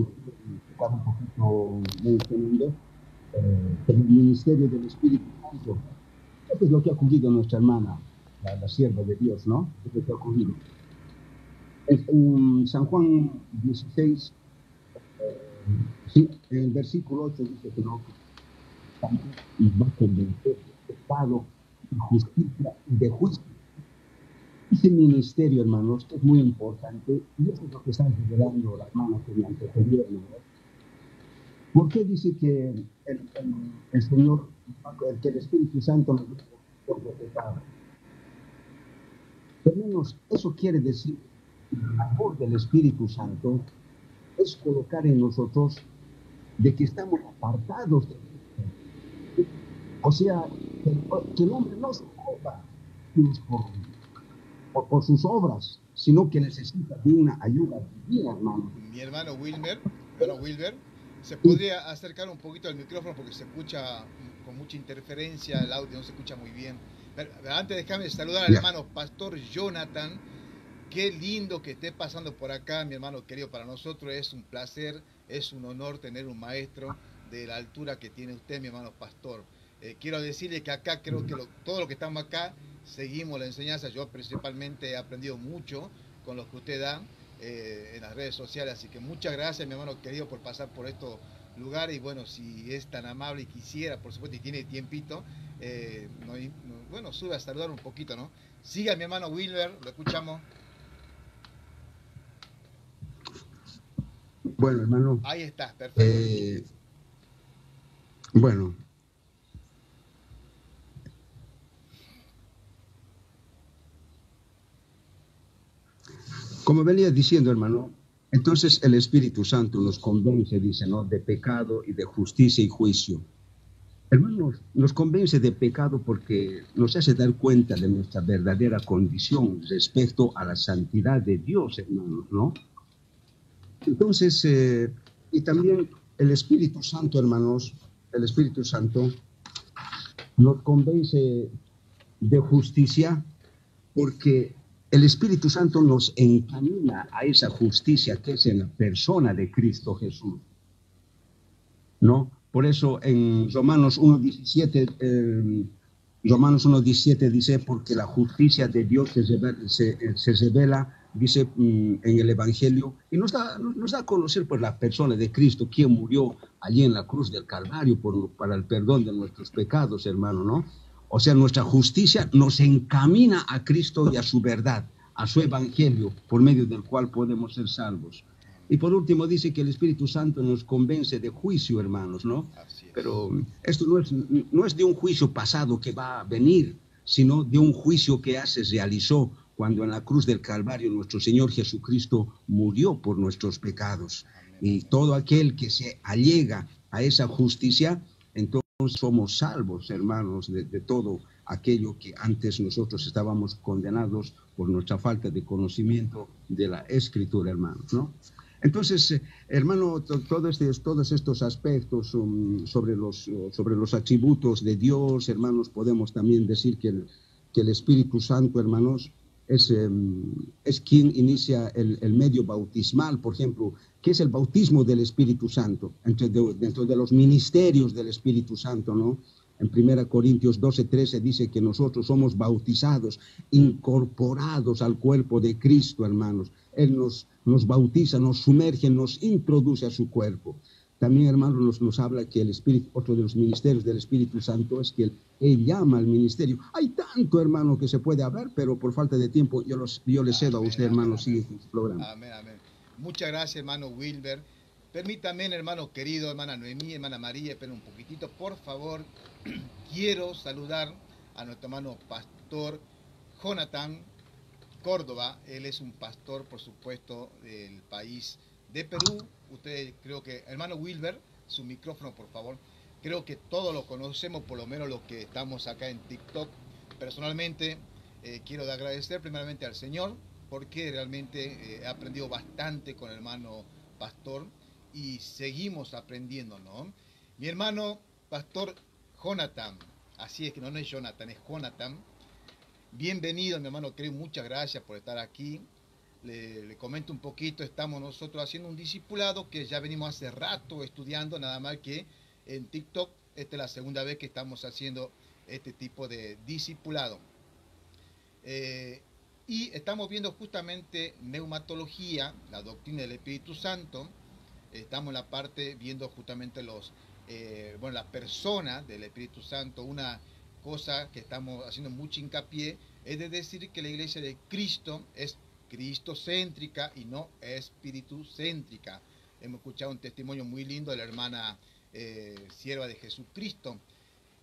estaba un poquito mencionando, el ministerio del Espíritu Santo. Esto es lo que ha ocurrido a nuestra hermana, la sierva de Dios, ¿no? Esto es lo que ha ocurrido. En San Juan 16, sí, en el versículo 8 dice que no, y va a convencer de pecado, de justicia y de juicio. Ese ministerio, hermanos, es muy importante, y eso es lo que está revelando la hermana que me antecedió, ¿no? ¿Por qué dice que el Señor, que el Espíritu Santo nos dice por pecado? Hermanos, eso quiere decir que la labor del Espíritu Santo es colocar en nosotros de que estamos apartados de Cristo. O sea, que el hombre no se salva por sus obras, sino que necesita de una ayuda divina, hermano. Mi hermano Wilber, ¿se podría acercar un poquito al micrófono porque se escucha con mucha interferencia, el audio no se escucha muy bien? Pero antes déjame saludar al hermano Pastor Jonathan. Qué lindo que esté pasando por acá, mi hermano querido. Para nosotros es un placer, es un honor tener un maestro de la altura que tiene usted, mi hermano Pastor. Quiero decirle que acá creo que todo lo que estamos acá seguimos la enseñanza. Yo principalmente he aprendido mucho con lo que usted da en las redes sociales. Así que muchas gracias, mi hermano querido, por pasar por estos lugares. Y bueno, si es tan amable y quisiera, por supuesto, y tiene tiempito, bueno, sube a saludar un poquito, ¿no? Siga, mi hermano Wilber, lo escuchamos. Bueno, hermano. Ahí está, perfecto. Bueno. Como venía diciendo, hermano, entonces el Espíritu Santo nos convence, dice, ¿no?, de pecado y de justicia y juicio. Hermanos, nos convence de pecado porque nos hace dar cuenta de nuestra verdadera condición respecto a la santidad de Dios, hermanos, ¿no? Entonces, y también el Espíritu Santo, hermanos, el Espíritu Santo nos convence de justicia porque el Espíritu Santo nos encamina a esa justicia que es en la persona de Cristo Jesús, ¿no? Por eso en Romanos 1:17 dice, porque la justicia de Dios se revela, dice en el Evangelio, y nos da a conocer pues la persona de Cristo, quien murió allí en la cruz del Calvario para el perdón de nuestros pecados, hermano, ¿no? O sea, nuestra justicia nos encamina a Cristo y a su verdad, a su Evangelio, por medio del cual podemos ser salvos. Y por último dice que el Espíritu Santo nos convence de juicio, hermanos, ¿no? Pero esto no es de un juicio pasado que va a venir, sino de un juicio que ya se realizó cuando en la cruz del Calvario nuestro Señor Jesucristo murió por nuestros pecados. Y todo aquel que se allega a esa justicia, entonces somos salvos, hermanos, de todo aquello que antes nosotros estábamos condenados por nuestra falta de conocimiento de la Escritura, hermanos, ¿no? Entonces, hermano, todos estos aspectos sobre los atributos de Dios, hermanos, podemos también decir que el Espíritu Santo, hermanos, es quien inicia el medio bautismal, por ejemplo, que es el bautismo del Espíritu Santo, dentro de los ministerios del Espíritu Santo, ¿no? En 1 Corintios 12:13 dice que nosotros somos bautizados, incorporados al cuerpo de Cristo, hermanos. Él nos bautiza, nos sumerge, nos introduce a su cuerpo. También, hermanos, nos habla que el Espíritu, otro de los ministerios del Espíritu Santo es que Él llama al ministerio. Hay tanto, hermano, que se puede hablar, pero por falta de tiempo yo le cedo a usted, hermano, sigue con su programa. Amén, amén. Muchas gracias, hermano Wilber. Permítame, hermano querido, hermana Noemí, hermana María, esperen un poquitito, por favor. Quiero saludar a nuestro hermano pastor Jonathan Córdoba. Él es un pastor, por supuesto, del país de Perú. Ustedes, creo que, hermano Wilber, su micrófono, por favor. Creo que todos lo conocemos, por lo menos los que estamos acá en TikTok. Personalmente, quiero agradecer primeramente al Señor, porque realmente he aprendido bastante con el hermano pastor y seguimos aprendiendo, ¿no? Mi hermano pastor Jonathan, así es que no es Jonathan, es Jonathan. Bienvenido, mi hermano querido, muchas gracias por estar aquí. Le comento un poquito, estamos nosotros haciendo un discipulado que ya venimos hace rato estudiando, nada más que en TikTok. Esta es la segunda vez que estamos haciendo este tipo de discipulado. Y estamos viendo justamente neumatología, la doctrina del Espíritu Santo. Estamos en la parte viendo justamente la persona del Espíritu Santo. Una cosa que estamos haciendo mucho hincapié es de decir que la iglesia de Cristo es cristocéntrica y no espíritu-céntrica. Hemos escuchado un testimonio muy lindo de la hermana sierva de Jesucristo.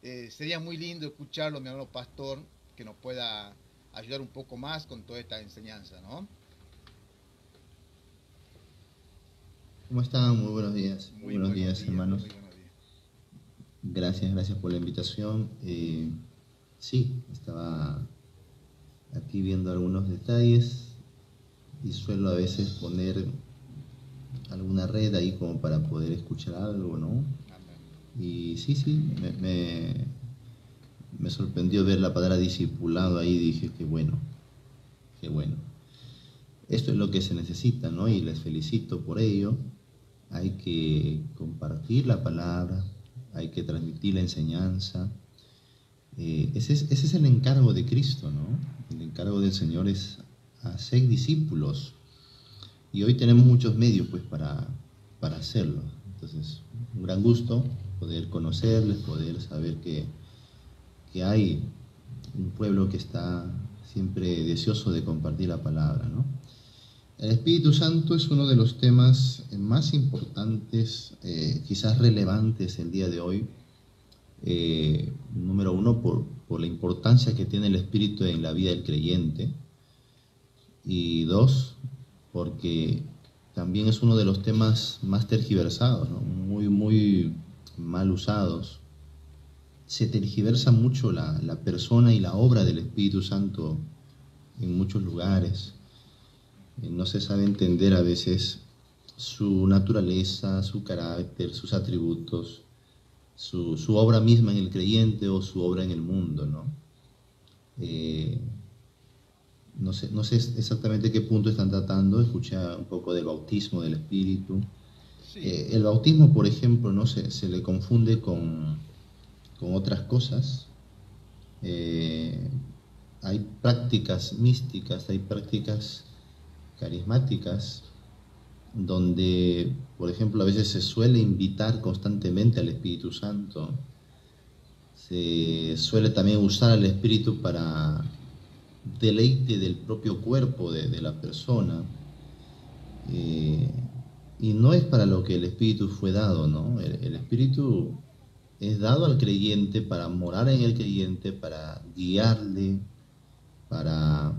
Sería muy lindo escucharlo, mi hermano pastor, que nos pueda ayudar un poco más con toda esta enseñanza, ¿no? ¿Cómo están? Muy buenos días. Muy buenos días, hermanos. Muy buenos días. Gracias por la invitación. Sí, estaba aquí viendo algunos detalles y suelo a veces poner alguna red ahí como para poder escuchar algo, ¿no? Y sí, me sorprendió ver la palabra discipulado ahí, dije, qué bueno. Esto es lo que se necesita, ¿no? Y les felicito por ello. Hay que compartir la palabra, hay que transmitir la enseñanza. Ese es el encargo de Cristo, ¿no? El encargo del Señor es hacer discípulos. Y hoy tenemos muchos medios, pues, para hacerlo. Entonces, un gran gusto poder conocerles, poder saber que hay un pueblo que está siempre deseoso de compartir la palabra, ¿no? El Espíritu Santo es uno de los temas más importantes, quizás relevantes el día de hoy. Número uno, por la importancia que tiene el Espíritu en la vida del creyente. Y dos, porque también es uno de los temas más tergiversados, ¿no? Muy mal usados se tergiversa mucho la persona y la obra del Espíritu Santo en muchos lugares. No se sabe entender a veces su naturaleza, su carácter, sus atributos, su obra misma en el creyente o su obra en el mundo, ¿no? No sé exactamente qué punto están tratando. Escuché un poco del bautismo del Espíritu. Sí. El bautismo, por ejemplo, ¿no? Se le confunde con otras cosas. Hay prácticas místicas, hay prácticas carismáticas, donde, por ejemplo, a veces se suele invitar constantemente al Espíritu Santo. Se suele también usar al Espíritu para deleite del propio cuerpo de la persona. Y no es para lo que el Espíritu fue dado, ¿no? El Espíritu es dado al creyente para morar en el creyente, para guiarle, para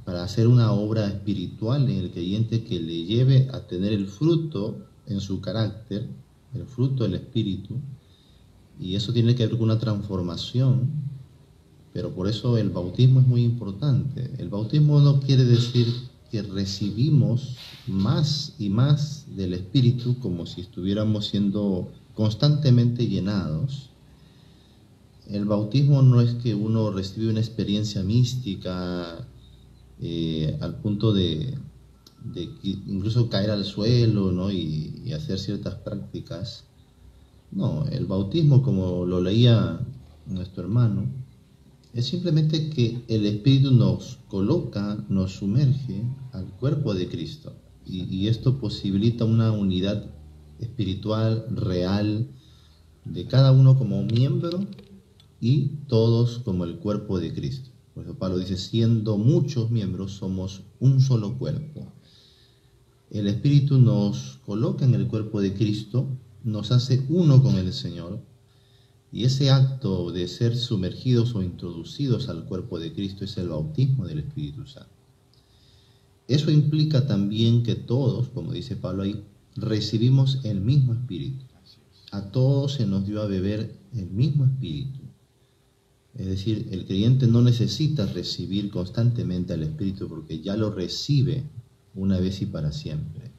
hacer una obra espiritual en el creyente que le lleve a tener el fruto en su carácter, el fruto del Espíritu, y eso tiene que ver con una transformación, pero por eso el bautismo es muy importante. El bautismo no quiere decir que recibimos más y más del Espíritu como si estuviéramos siendo constantemente llenados. El bautismo no es que uno recibe una experiencia mística al punto de incluso caer al suelo, ¿no? y hacer ciertas prácticas. No, el bautismo, como lo leía nuestro hermano, es simplemente que el Espíritu nos coloca, nos sumerge al cuerpo de Cristo, y esto posibilita una unidad espiritual real de cada uno como miembro y todos como el cuerpo de Cristo. Por eso Pablo dice, siendo muchos miembros, somos un solo cuerpo. El Espíritu nos coloca en el cuerpo de Cristo, nos hace uno con el Señor, y ese acto de ser sumergidos o introducidos al cuerpo de Cristo es el bautismo del Espíritu Santo. Eso implica también que todos, como dice Pablo ahí, recibimos el mismo Espíritu. A todos se nos dio a beber el mismo Espíritu. Es decir, el creyente no necesita recibir constantemente al Espíritu porque ya lo recibe una vez y para siempre.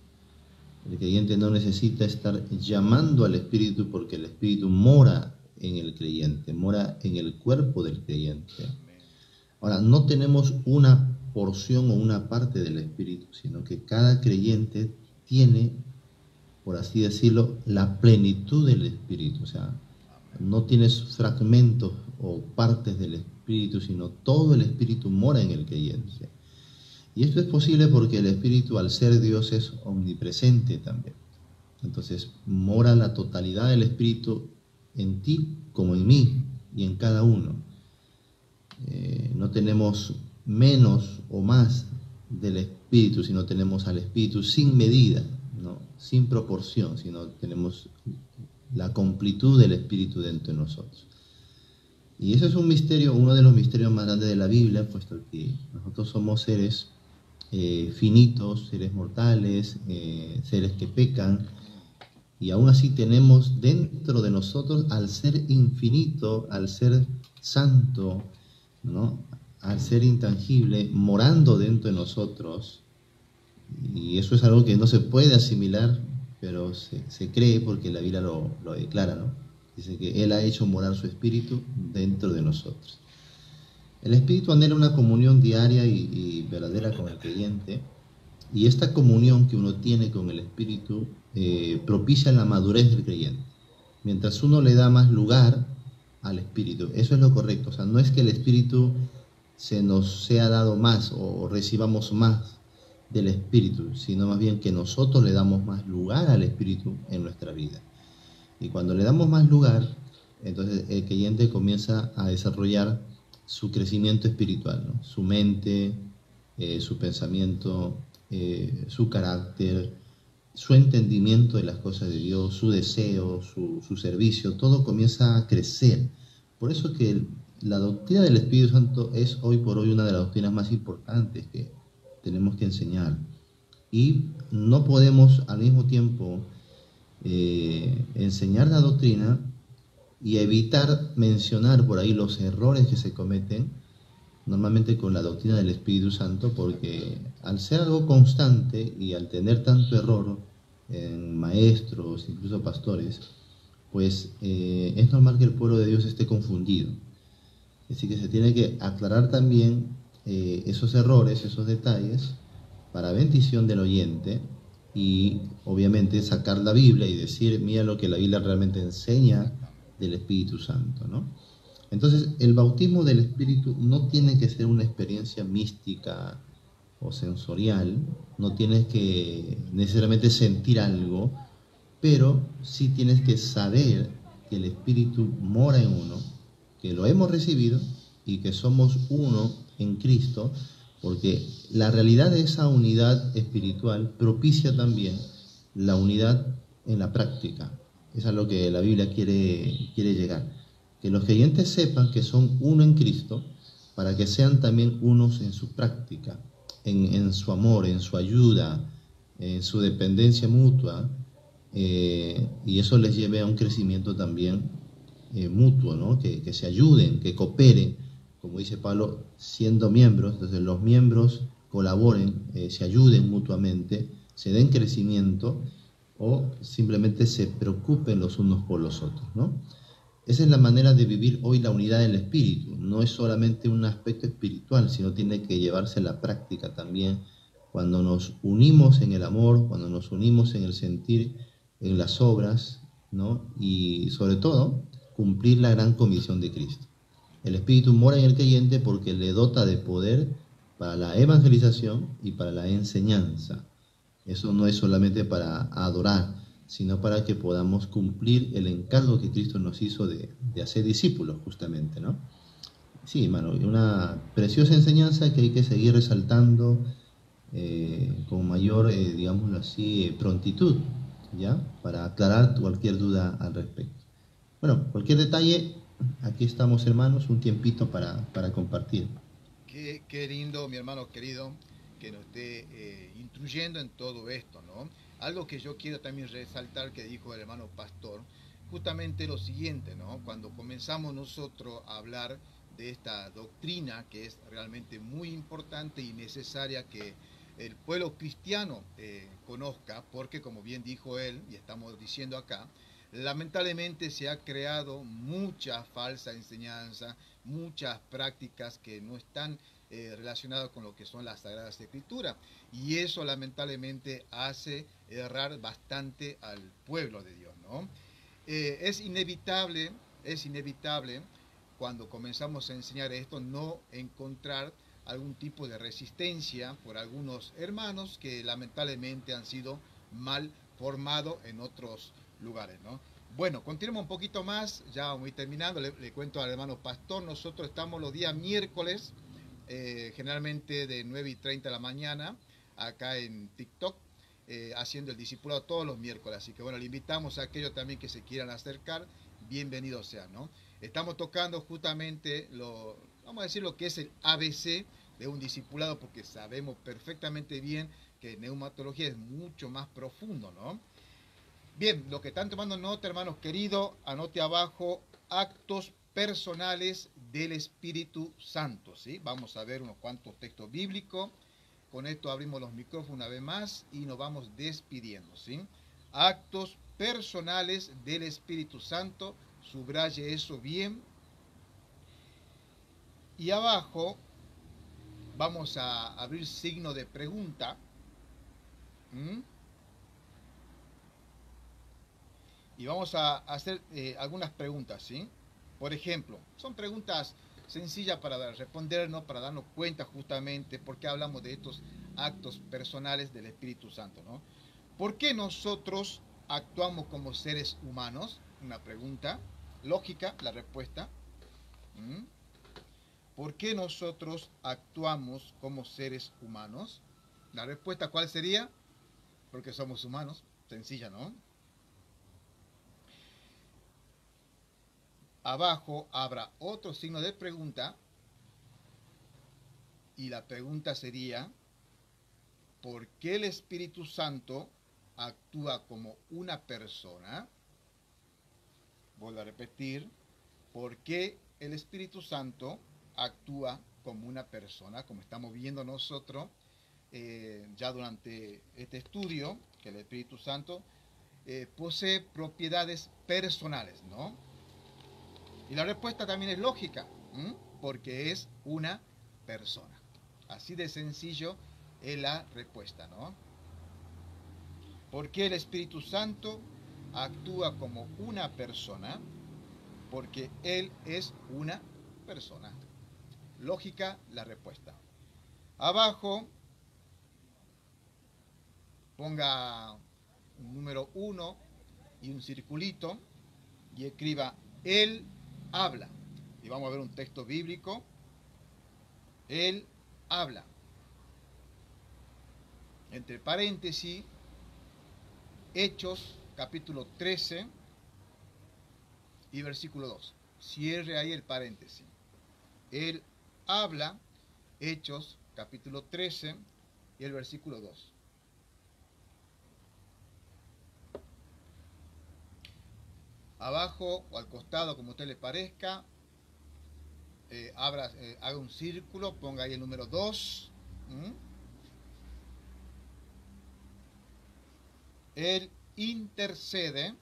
El creyente no necesita estar llamando al Espíritu porque el Espíritu mora en el creyente, mora en el cuerpo del creyente. Ahora, no tenemos una porción o una parte del Espíritu, sino que cada creyente tiene, por así decirlo, la plenitud del Espíritu. O sea, no tienes fragmentos o partes del Espíritu, sino todo el Espíritu mora en el creyente. Y esto es posible porque el Espíritu, al ser Dios, es omnipresente también. Entonces, mora la totalidad del Espíritu en ti como en mí y en cada uno. No tenemos menos o más del Espíritu, sino tenemos al Espíritu sin medida, ¿no? Sin proporción, sino tenemos la completud del Espíritu dentro de nosotros. Y eso es un misterio, uno de los misterios más grandes de la Biblia, puesto que nosotros somos seres finitos, seres mortales, seres que pecan, y aún así tenemos dentro de nosotros al ser infinito, al ser santo, ¿no? Al ser intangible, morando dentro de nosotros. Y eso es algo que no se puede asimilar, pero se cree porque la Biblia lo declara, ¿no? Dice que Él ha hecho morar su Espíritu dentro de nosotros. El Espíritu anhela una comunión diaria y verdadera con el creyente, y esta comunión que uno tiene con el Espíritu propicia la madurez del creyente. Mientras uno le da más lugar al Espíritu, eso es lo correcto. O sea, no es que el Espíritu se nos sea dado más o recibamos más del Espíritu, sino más bien que nosotros le damos más lugar al Espíritu en nuestra vida. Y cuando le damos más lugar, entonces el creyente comienza a desarrollar su crecimiento espiritual, ¿no? Su mente, su pensamiento, su carácter, su entendimiento de las cosas de Dios, su deseo, su servicio, todo comienza a crecer. Por eso que la doctrina del Espíritu Santo es hoy por hoy una de las doctrinas más importantes que tenemos que enseñar. Y no podemos al mismo tiempo enseñar la doctrina y evitar mencionar por ahí los errores que se cometen normalmente con la doctrina del Espíritu Santo, porque al ser algo constante y al tener tanto error en maestros, incluso pastores, pues es normal que el pueblo de Dios esté confundido. Así que se tiene que aclarar también esos errores, esos detalles, para bendición del oyente, y obviamente sacar la Biblia y decir, mira lo que la Biblia realmente enseña del Espíritu Santo, ¿no? Entonces, el bautismo del Espíritu no tiene que ser una experiencia mística o sensorial, no tienes que necesariamente sentir algo, pero sí tienes que saber que el Espíritu mora en uno, que lo hemos recibido y que somos uno en Cristo, porque la realidad de esa unidad espiritual propicia también la unidad en la práctica. Es a lo que la Biblia quiere llegar. Que los creyentes sepan que son uno en Cristo, para que sean también unos en su práctica, en su amor, en su ayuda, en su dependencia mutua, y eso les lleve a un crecimiento también mutuo, ¿no? Que se ayuden, que cooperen, como dice Pablo, siendo miembros. Entonces los miembros colaboren, se ayuden mutuamente, se den crecimiento, o simplemente se preocupen los unos por los otros, ¿no? Esa es la manera de vivir hoy la unidad del Espíritu. No es solamente un aspecto espiritual, sino tiene que llevarse a la práctica también. Cuando nos unimos en el amor, cuando nos unimos en el sentir, en las obras, ¿no? Y sobre todo, cumplir la gran comisión de Cristo. El Espíritu mora en el creyente porque le dota de poder para la evangelización y para la enseñanza. Eso no es solamente para adorar, sino para que podamos cumplir el encargo que Cristo nos hizo de hacer discípulos, justamente, ¿no? Sí, hermano, una preciosa enseñanza que hay que seguir resaltando con mayor, digámoslo así, prontitud, ¿ya? Para aclarar cualquier duda al respecto. Bueno, cualquier detalle, aquí estamos, hermanos, un tiempito para compartir. Qué lindo, mi hermano querido, que nos esté instruyendo en todo esto, ¿no? Algo que yo quiero también resaltar que dijo el hermano pastor, justamente lo siguiente, ¿no? Cuando comenzamos nosotros a hablar de esta doctrina que es realmente muy importante y necesaria que el pueblo cristiano conozca, porque como bien dijo él, y estamos diciendo acá, lamentablemente se ha creado mucha falsa enseñanza, muchas prácticas que no están relacionadas con lo que son las Sagradas Escrituras. Y eso lamentablemente hace errar bastante al pueblo de Dios, ¿no? Es inevitable cuando comenzamos a enseñar esto no encontrar algún tipo de resistencia por algunos hermanos que lamentablemente han sido mal formados en otros lugares, ¿no? Bueno, continuemos un poquito más, ya voy terminando, le cuento al hermano pastor, nosotros estamos los días miércoles, generalmente de 9:30 de la mañana, acá en TikTok, haciendo el discipulado todos los miércoles, así que bueno, le invitamos a aquellos también que se quieran acercar, bienvenidos sean, ¿no? Estamos tocando justamente vamos a decir lo que es el ABC de un discipulado, porque sabemos perfectamente bien que neumatología es mucho más profundo, ¿no? Bien, los que están tomando nota, hermanos queridos, anote abajo actos personales del Espíritu Santo, ¿sí? Vamos a ver unos cuantos textos bíblicos. Con esto abrimos los micrófonos una vez más y nos vamos despidiendo, ¿sí? Actos personales del Espíritu Santo, subraye eso bien. Y abajo vamos a abrir signo de pregunta. Y vamos a hacer algunas preguntas, ¿sí? Por ejemplo, son preguntas sencillas para respondernos, para darnos cuenta justamente por qué hablamos de estos actos personales del Espíritu Santo, ¿no? ¿Por qué nosotros actuamos como seres humanos? Una pregunta lógica, la respuesta. ¿Por qué nosotros actuamos como seres humanos? La respuesta, ¿cuál sería? Porque somos humanos. Sencilla, ¿no? Abajo habrá otro signo de pregunta y la pregunta sería, ¿por qué el Espíritu Santo actúa como una persona? vuelvo a repetir, por qué el Espíritu Santo actúa como una persona, como estamos viendo nosotros ya durante este estudio, que el Espíritu Santo posee propiedades personales, ¿no? Y la respuesta también es lógica, porque es una persona. Así de sencillo es la respuesta, ¿no? ¿Por qué el Espíritu Santo actúa como una persona? Porque Él es una persona. Lógica la respuesta. Abajo ponga un número 1 y un circulito y escriba Él habla. Y vamos a ver un texto bíblico. Él habla. Entre paréntesis, Hechos capítulo 13 y versículo 2. Cierre ahí el paréntesis. Él habla, Hechos capítulo 13 y el versículo 2. Abajo o al costado, como a usted le parezca, haga un círculo, ponga ahí el número 2. Él intercede.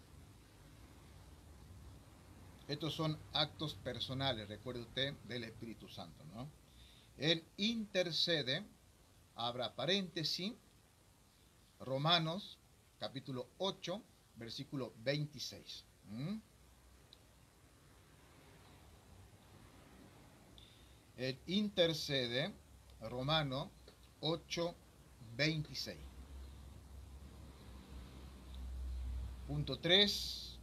Estos son actos personales, recuerde usted, del Espíritu Santo, ¿no? Él intercede, abra paréntesis, Romanos, capítulo 8, versículo 26. Él intercede, Romanos 8, 26. Punto 3.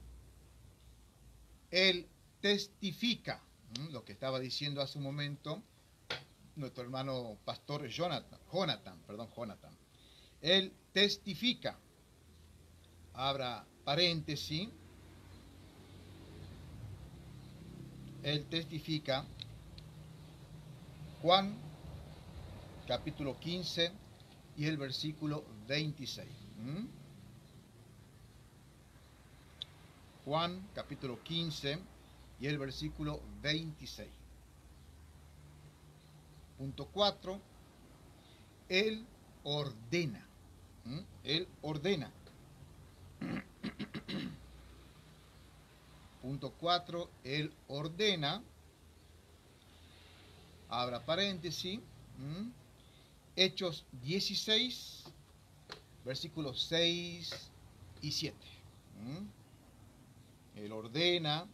Él testifica, lo que estaba diciendo hace un momento nuestro hermano pastor Jonathan. Él testifica, abra paréntesis, él testifica, Juan capítulo 15 y el versículo 26. Juan capítulo 15 y el versículo 26. Punto 4. Él ordena. Él ordena. Punto 4. Él ordena. Abra paréntesis. Hechos 16, versículos 6 y 7. Él ordena,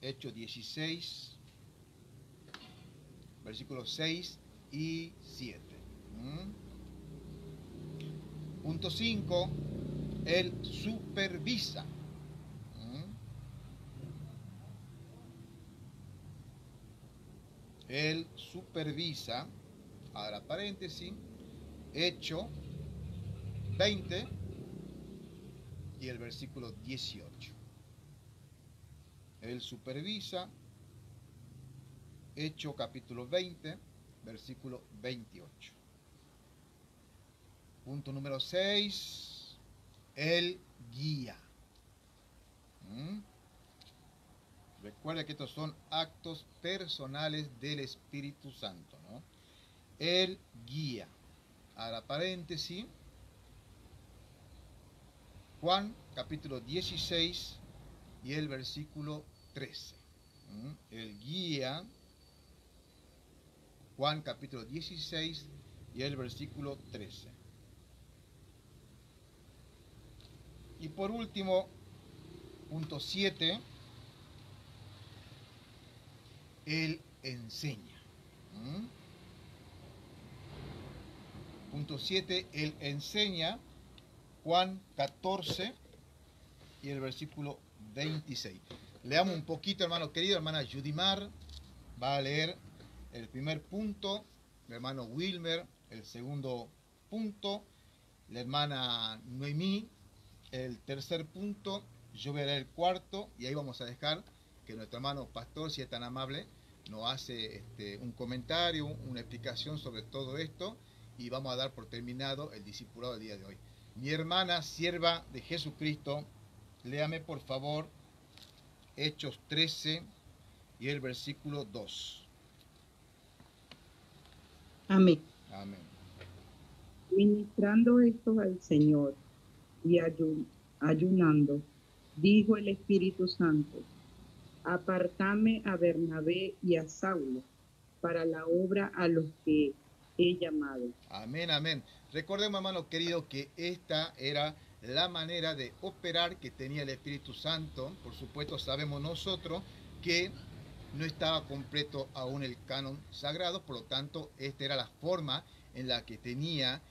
Hechos 16, versículos 6 y 7. Punto 5, Él supervisa. Él supervisa, ahora paréntesis, Hechos 20 y el versículo 18. Él supervisa, Hechos capítulo 20, versículo 28. Punto número 6, Él guía. Recuerda que estos son actos personales del Espíritu Santo, ¿no? Él guía. Ahora paréntesis, Juan capítulo 16 y el versículo 13. Él guía, Juan capítulo 16 y el versículo 13. Y por último, punto 7, Él enseña. Punto 7, Él enseña, Juan 14 y el versículo 26. Leamos un poquito, hermano querido. Hermana Judimar va a leer el primer punto, el hermano Wilmer el segundo punto, la hermana Noemí el tercer punto, yo voy a leer el cuarto y ahí vamos a dejar que nuestro hermano pastor, si es tan amable, nos hace un comentario, una explicación sobre todo esto y vamos a dar por terminado el discipulado del día de hoy. Mi hermana, sierva de Jesucristo, léame por favor Hechos 13 y el versículo 2. Amén. Amén. Ministrando estos al Señor y ayunando, dijo el Espíritu Santo: apartame a Bernabé y a Saulo para la obra a los que he llamado. Amén, amén. Recordemos, hermano querido, que esta era la manera de operar que tenía el Espíritu Santo. Por supuesto, sabemos nosotros que no estaba completo aún el canon sagrado, por lo tanto, esta era la forma en la que tenía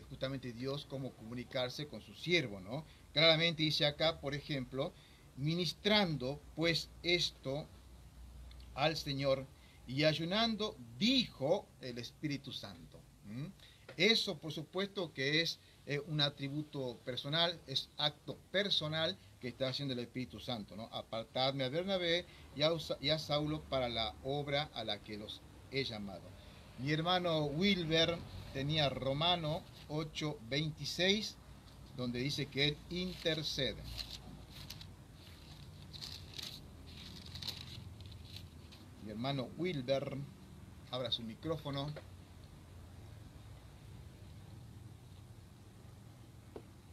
justamente Dios cómo comunicarse con su siervo, ¿no? Claramente dice acá, por ejemplo, ministrando pues esto al Señor y ayunando, dijo el Espíritu Santo. Eso, por supuesto, que es un atributo personal, es acto personal que está haciendo el Espíritu Santo, ¿no? Apartadme a Bernabé y a Saulo para la obra a la que los he llamado. Mi hermano Wilber tenía Romano 8:26, donde dice que él intercede. Mi hermano Wilber, abra su micrófono.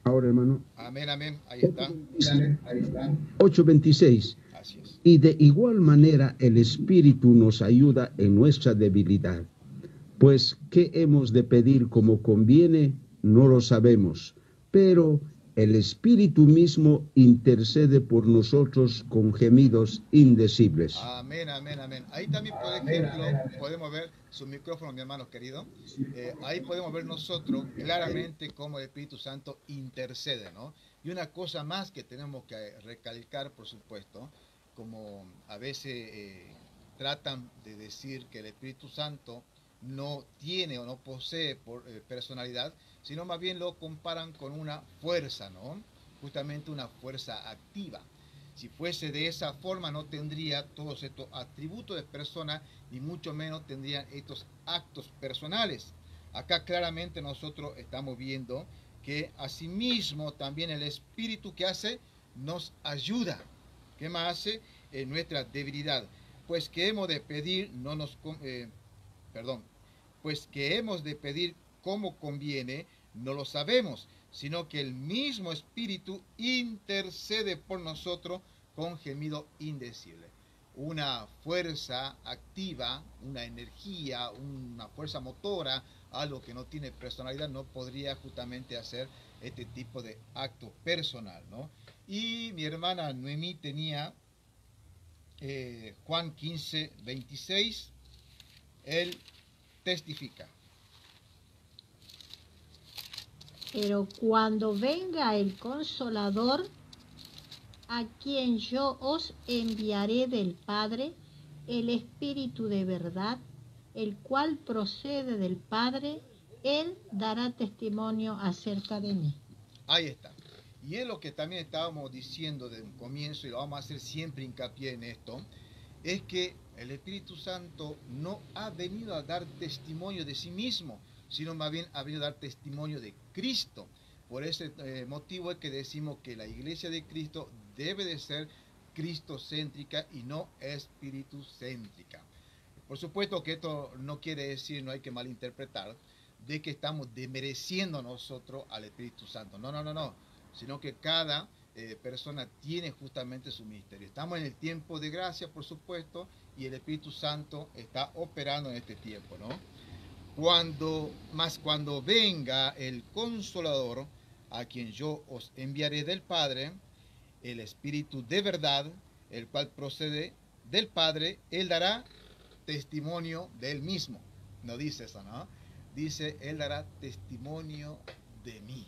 Ahora, hermano. Amén, amén. Ahí está. 8:26. Así es. Y de igual manera el Espíritu nos ayuda en nuestra debilidad. Pues, ¿qué hemos de pedir como conviene? No lo sabemos. Pero el Espíritu mismo intercede por nosotros con gemidos indecibles. Amén, amén, amén. Ahí también, por ejemplo, podemos ver su micrófono, mi hermano querido. Ahí podemos ver nosotros claramente cómo el Espíritu Santo intercede, ¿no? Y una cosa más que tenemos que recalcar, por supuesto, como a veces tratan de decir que el Espíritu Santo no tiene o no posee personalidad, sino más bien lo comparan con una fuerza, ¿no? Justamente una fuerza activa. Si fuese de esa forma, no tendría todos estos atributos de persona, ni mucho menos tendrían estos actos personales. Acá claramente nosotros estamos viendo que asimismo también el Espíritu que hace nos ayuda. ¿Qué más hace? En nuestra debilidad. Pues que hemos de pedir, pues que hemos de pedir como conviene, no lo sabemos, sino que el mismo Espíritu intercede por nosotros con gemido indecible. Una fuerza activa, una energía, una fuerza motora, algo que no tiene personalidad, no podría justamente hacer este tipo de acto personal, ¿no? Y mi hermana Noemí tenía Juan 15:26, él testifica. Pero cuando venga el Consolador, a quien yo os enviaré del Padre, el Espíritu de verdad, el cual procede del Padre, Él dará testimonio acerca de mí. Ahí está. Y es lo que también estábamos diciendo de un comienzo, y lo vamos a hacer siempre hincapié en esto, es que el Espíritu Santo no ha venido a dar testimonio de sí mismo, sino más bien ha venido a dar testimonio de Cristo. Por ese motivo es que decimos que la iglesia de Cristo debe de ser cristocéntrica y no espíritu-céntrica. Por supuesto que esto no quiere decir, no hay que malinterpretar, de que estamos desmereciendo nosotros al Espíritu Santo. No, no, no, no. Sino que cada persona tiene justamente su ministerio. Estamos en el tiempo de gracia, por supuesto, y el Espíritu Santo está operando en este tiempo, ¿no? Cuando venga el Consolador, a quien yo os enviaré del Padre, el Espíritu de verdad, el cual procede del Padre, Él dará testimonio de Él mismo. No dice eso, ¿no? Dice, Él dará testimonio de mí.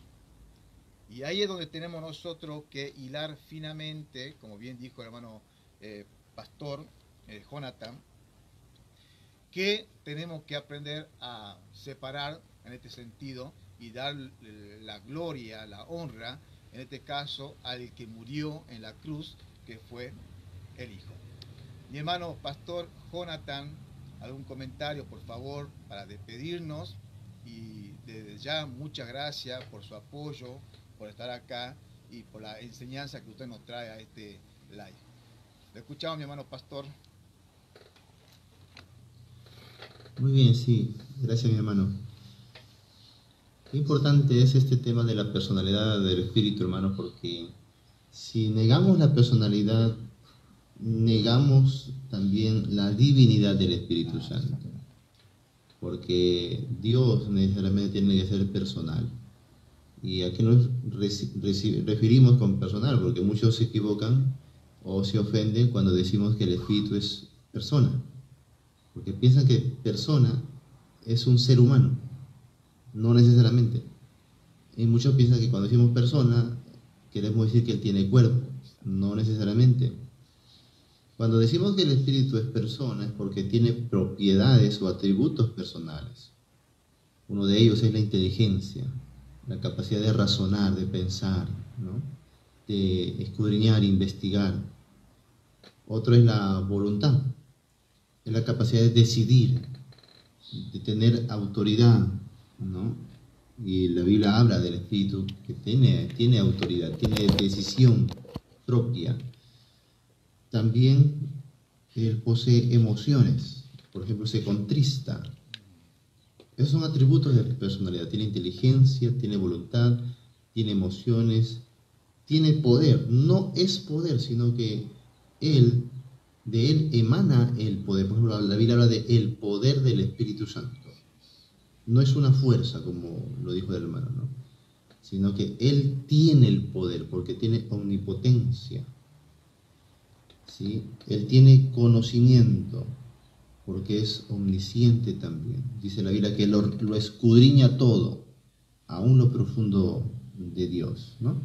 Y ahí es donde tenemos nosotros que hilar finamente, como bien dijo el hermano pastor Jonathan, que tenemos que aprender a separar en este sentido y dar la gloria, la honra, en este caso, al que murió en la cruz, que fue el Hijo. Mi hermano pastor Jonathan, algún comentario, por favor, para despedirnos, y desde ya muchas gracias por su apoyo, por estar acá y por la enseñanza que usted nos trae a este live. Le escuchamos, mi hermano pastor. Muy bien, sí. Gracias, mi hermano. Qué importante es este tema de la personalidad del Espíritu, hermano, porque si negamos la personalidad, negamos también la divinidad del Espíritu Santo. Porque Dios necesariamente tiene que ser personal. ¿Y a qué nos referimos con personal? Porque muchos se equivocan o se ofenden cuando decimos que el Espíritu es persona. Porque piensan que persona es un ser humano. No necesariamente. Y muchos piensan que cuando decimos persona, queremos decir que él tiene cuerpo. No necesariamente. Cuando decimos que el Espíritu es persona es porque tiene propiedades o atributos personales. Uno de ellos es la inteligencia, la capacidad de razonar, de pensar, ¿no? De escudriñar, investigar. Otro es la voluntad, es la capacidad de decidir, de tener autoridad, ¿no? Y la Biblia habla del Espíritu que tiene autoridad, tiene decisión propia. También él posee emociones, por ejemplo, se contrista. Esos son atributos de personalidad. Tiene inteligencia, tiene voluntad, tiene emociones, tiene poder. No es poder, sino que de él emana el poder. Por ejemplo, la Biblia habla de el poder del Espíritu Santo. No es una fuerza, como lo dijo el hermano, ¿no? Sino que él tiene el poder, porque tiene omnipotencia. ¿Sí? Él tiene conocimiento, porque es omnisciente también. Dice la Biblia que lo escudriña todo, aún lo profundo de Dios, ¿no?